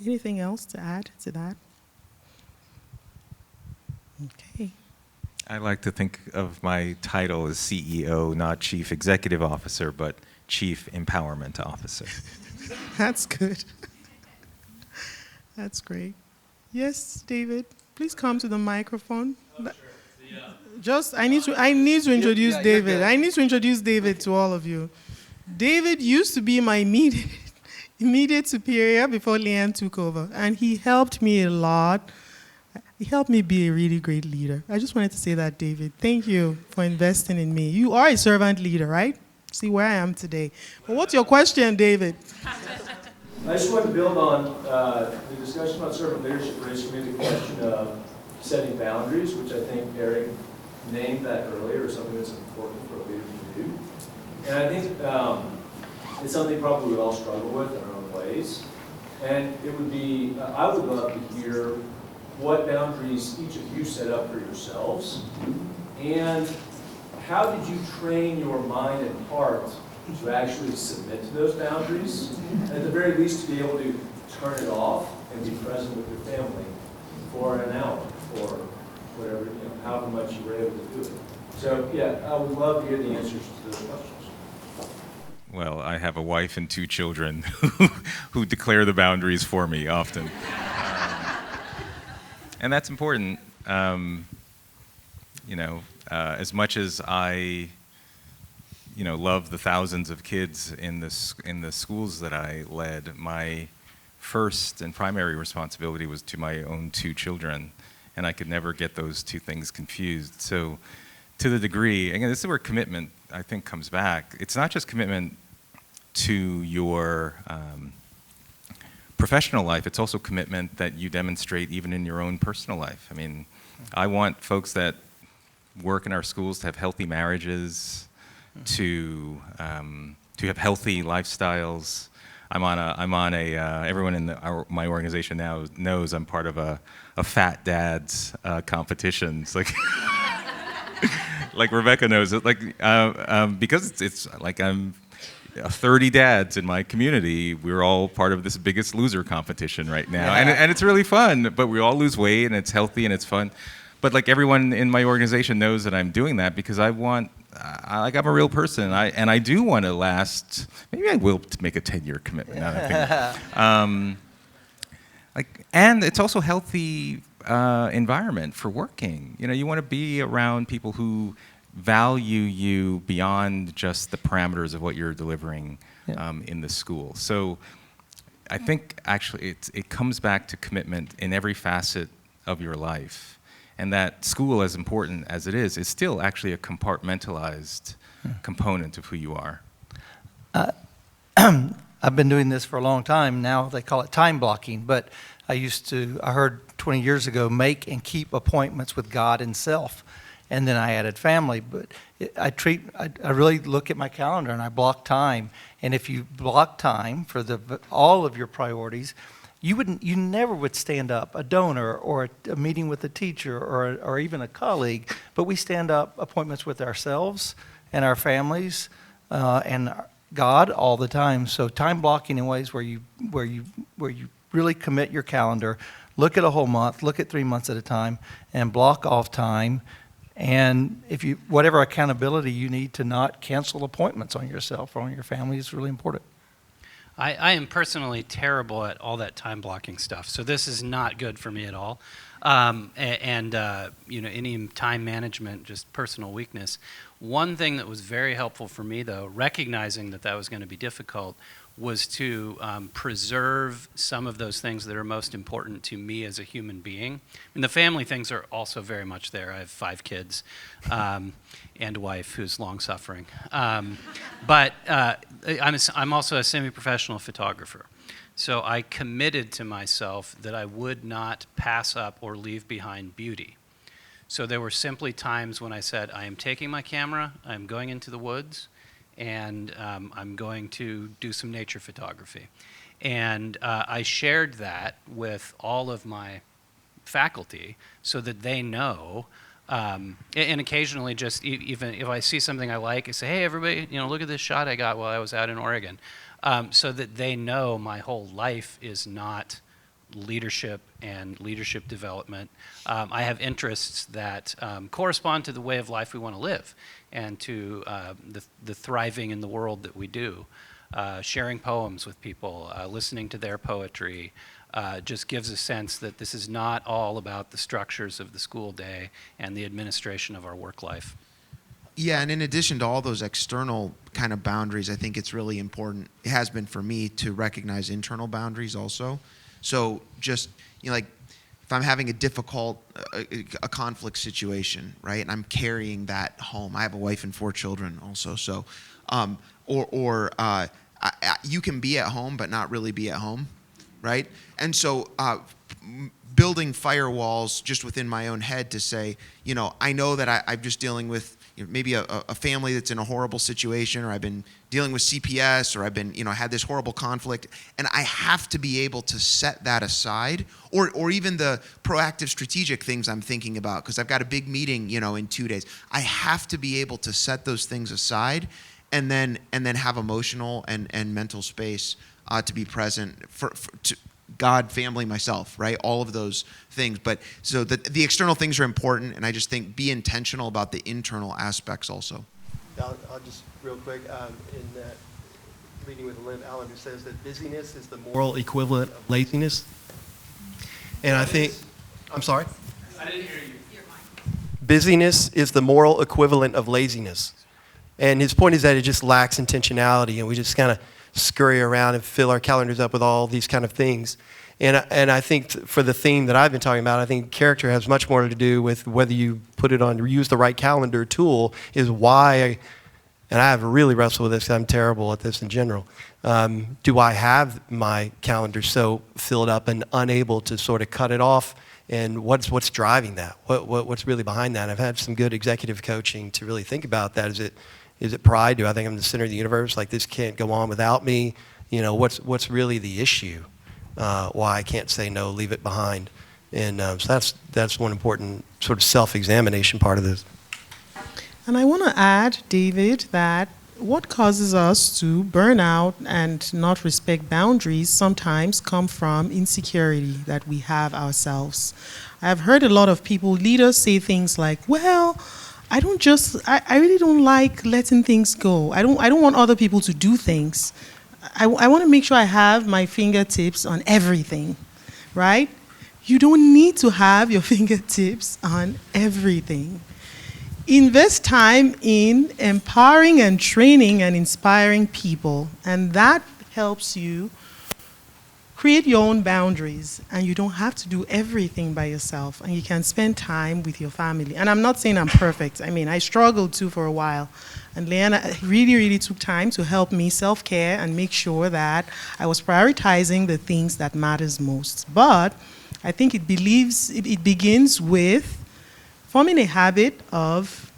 Anything else to add to that? Okay. I like to think of my title as CEO, not Chief Executive Officer, but Chief Empowerment Officer. That's good. That's great. Yes, David, please come to the microphone. Oh, sure. Just, I need to introduce David. I need to introduce David to all of you. David used to be my immediate superior before Leanne took over, and he helped me a lot. He helped me be a really great leader. I just wanted to say that, David. Thank you for investing in me. You are a servant leader, right? See where I am today. But what's your question, David? I just wanted to build on the discussion about servant leadership raised for me the question of setting boundaries, which I think Eric named that earlier, as something that's important for a leader to do. And I think it's something probably we all struggle with in our own ways. And it would be, I would love to hear what boundaries each of you set up for yourselves, and how did you train your mind and heart to actually submit to those boundaries, and at the very least to be able to turn it off and be present with your family for an hour or whatever, however much you were able to do it. So yeah, I would love to hear the answers to those questions. Well, I have a wife and 2 children who declare the boundaries for me often. And that's important. As much as I, love the thousands of kids in the schools that I led, my first and primary responsibility was to my own 2 children, and I could never get those 2 things confused. So, to the degree, again, this is where commitment, I think, comes back. It's not just commitment to your professional life, it's also commitment that you demonstrate even in your own personal life. I mean, I want folks that work in our schools to have healthy marriages, to have healthy lifestyles. Everyone in my organization now knows I'm part of a fat dads competition. It's like Rebecca knows it, because it's like I'm 30 dads in my community. We're all part of this Biggest Loser competition right now, and it's really fun. But we all lose weight, and it's healthy, and it's fun. But like everyone in my organization knows that I'm doing that because I'm a real person, and I do want to last. Maybe I will make a 10-year commitment. Now that I think and it's also healthy environment for working. You know, you want to be around people who value you beyond just the parameters of what you're delivering in the school. So I think actually it comes back to commitment in every facet of your life. And that school, as important as it is still actually a compartmentalized component of who you are. I've been doing this for a long time now. They call it time blocking, but I heard 20 years ago, make and keep appointments with God and self. And then I added family. But I really look at my calendar and I block time. And if you block time for all of your priorities, you never would stand up a donor or a meeting with a teacher or even a colleague, but we stand up appointments with ourselves and our families and God all the time. So time blocking in ways where you really commit your calendar, look at a whole month, look at 3 months at a time, and block off time. And whatever accountability you need to not cancel appointments on yourself or on your family is really important. I am personally terrible at all that time blocking stuff, so this is not good for me at all. Any time management, just personal weakness. One thing that was very helpful for me, though, recognizing that was going to be difficult, was to preserve some of those things that are most important to me as a human being. And the family things are also very much there. I have 5 kids and a wife who's long-suffering. But I'm also a semi-professional photographer. So I committed to myself that I would not pass up or leave behind beauty. So there were simply times when I said, I am taking my camera, I'm going into the woods, and I'm going to do some nature photography. And I shared that with all of my faculty so that they know, and occasionally just even if I see something I like, I say, hey, everybody, look at this shot I got while I was out in Oregon. So that they know my whole life is not leadership and leadership development. I have interests that correspond to the way of life we want to live and to the thriving in the world that we do. Sharing poems with people, listening to their poetry, just gives a sense that this is not all about the structures of the school day and the administration of our work life. Yeah, and in addition to all those external kind of boundaries, I think it's really important, it has been for me, to recognize internal boundaries also. So just, like if I'm having a difficult, a conflict situation, right, and I'm carrying that home. I have a wife and 4 children also, so, you can be at home but not really be at home, right? And so building firewalls just within my own head to say, I know that I'm just dealing with maybe a family that's in a horrible situation, or I've been dealing with CPS, or I've been, had this horrible conflict, and I have to be able to set that aside, or even the proactive strategic things I'm thinking about, because I've got a big meeting, in 2 days. I have to be able to set those things aside and then have emotional and mental space to be present to God, family, myself, right? All of those things. But so the external things are important, and I just think be intentional about the internal aspects also. I'll just real quick, in that reading with Alan, who says that busyness is the moral equivalent of laziness. And I think, I'm sorry? I didn't hear you. Busyness is the moral equivalent of laziness. And his point is that it just lacks intentionality, and we just kind of scurry around and fill our calendars up with all these kind of things. And I think for the theme that I've been talking about, I think character has much more to do with whether you put it on, use the right calendar tool, is why, and I have really wrestled with this, I'm terrible at this in general, do I have my calendar so filled up and unable to sort of cut it off? And what's driving that? What's really behind that? I've had some good executive coaching to really think about that. Is it pride? Do I think I'm the center of the universe? Like this can't go on without me? What's really the issue? Why I can't say no, leave it behind. And so that's one important sort of self-examination part of this. And I want to add, David, that what causes us to burn out and not respect boundaries sometimes come from insecurity that we have ourselves. I've heard a lot of people, leaders, say things like, well, I really don't like letting things go. I don't want other people to do things. I want to make sure I have my fingertips on everything, right? you don't need to have your fingertips on everything. Invest time in empowering and training and inspiring people, and that helps you create your own boundaries, and you don't have to do everything by yourself, and you can spend time with your family. And I'm not saying I'm perfect. I mean, I struggled too for a while, and Leanna really, really took time to help me self-care and make sure that I was prioritizing the things that matters most. But I think it begins with forming a habit of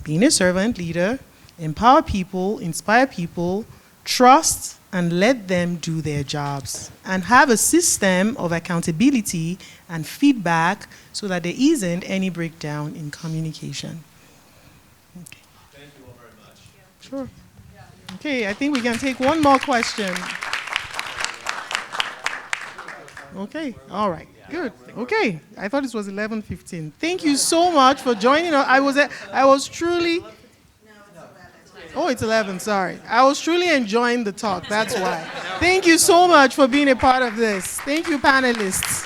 being a servant leader, empower people, inspire people, trust, and let them do their jobs. And have a system of accountability and feedback so that there isn't any breakdown in communication. Okay. Thank you all very much. Sure. Okay, I think we can take one more question. Okay, all right, good. Okay, I thought this was 11:15. Thank you so much for joining us. I was truly. Oh, it's 11, sorry. I was truly enjoying the talk, that's why. Thank you so much for being a part of this. Thank you, panelists.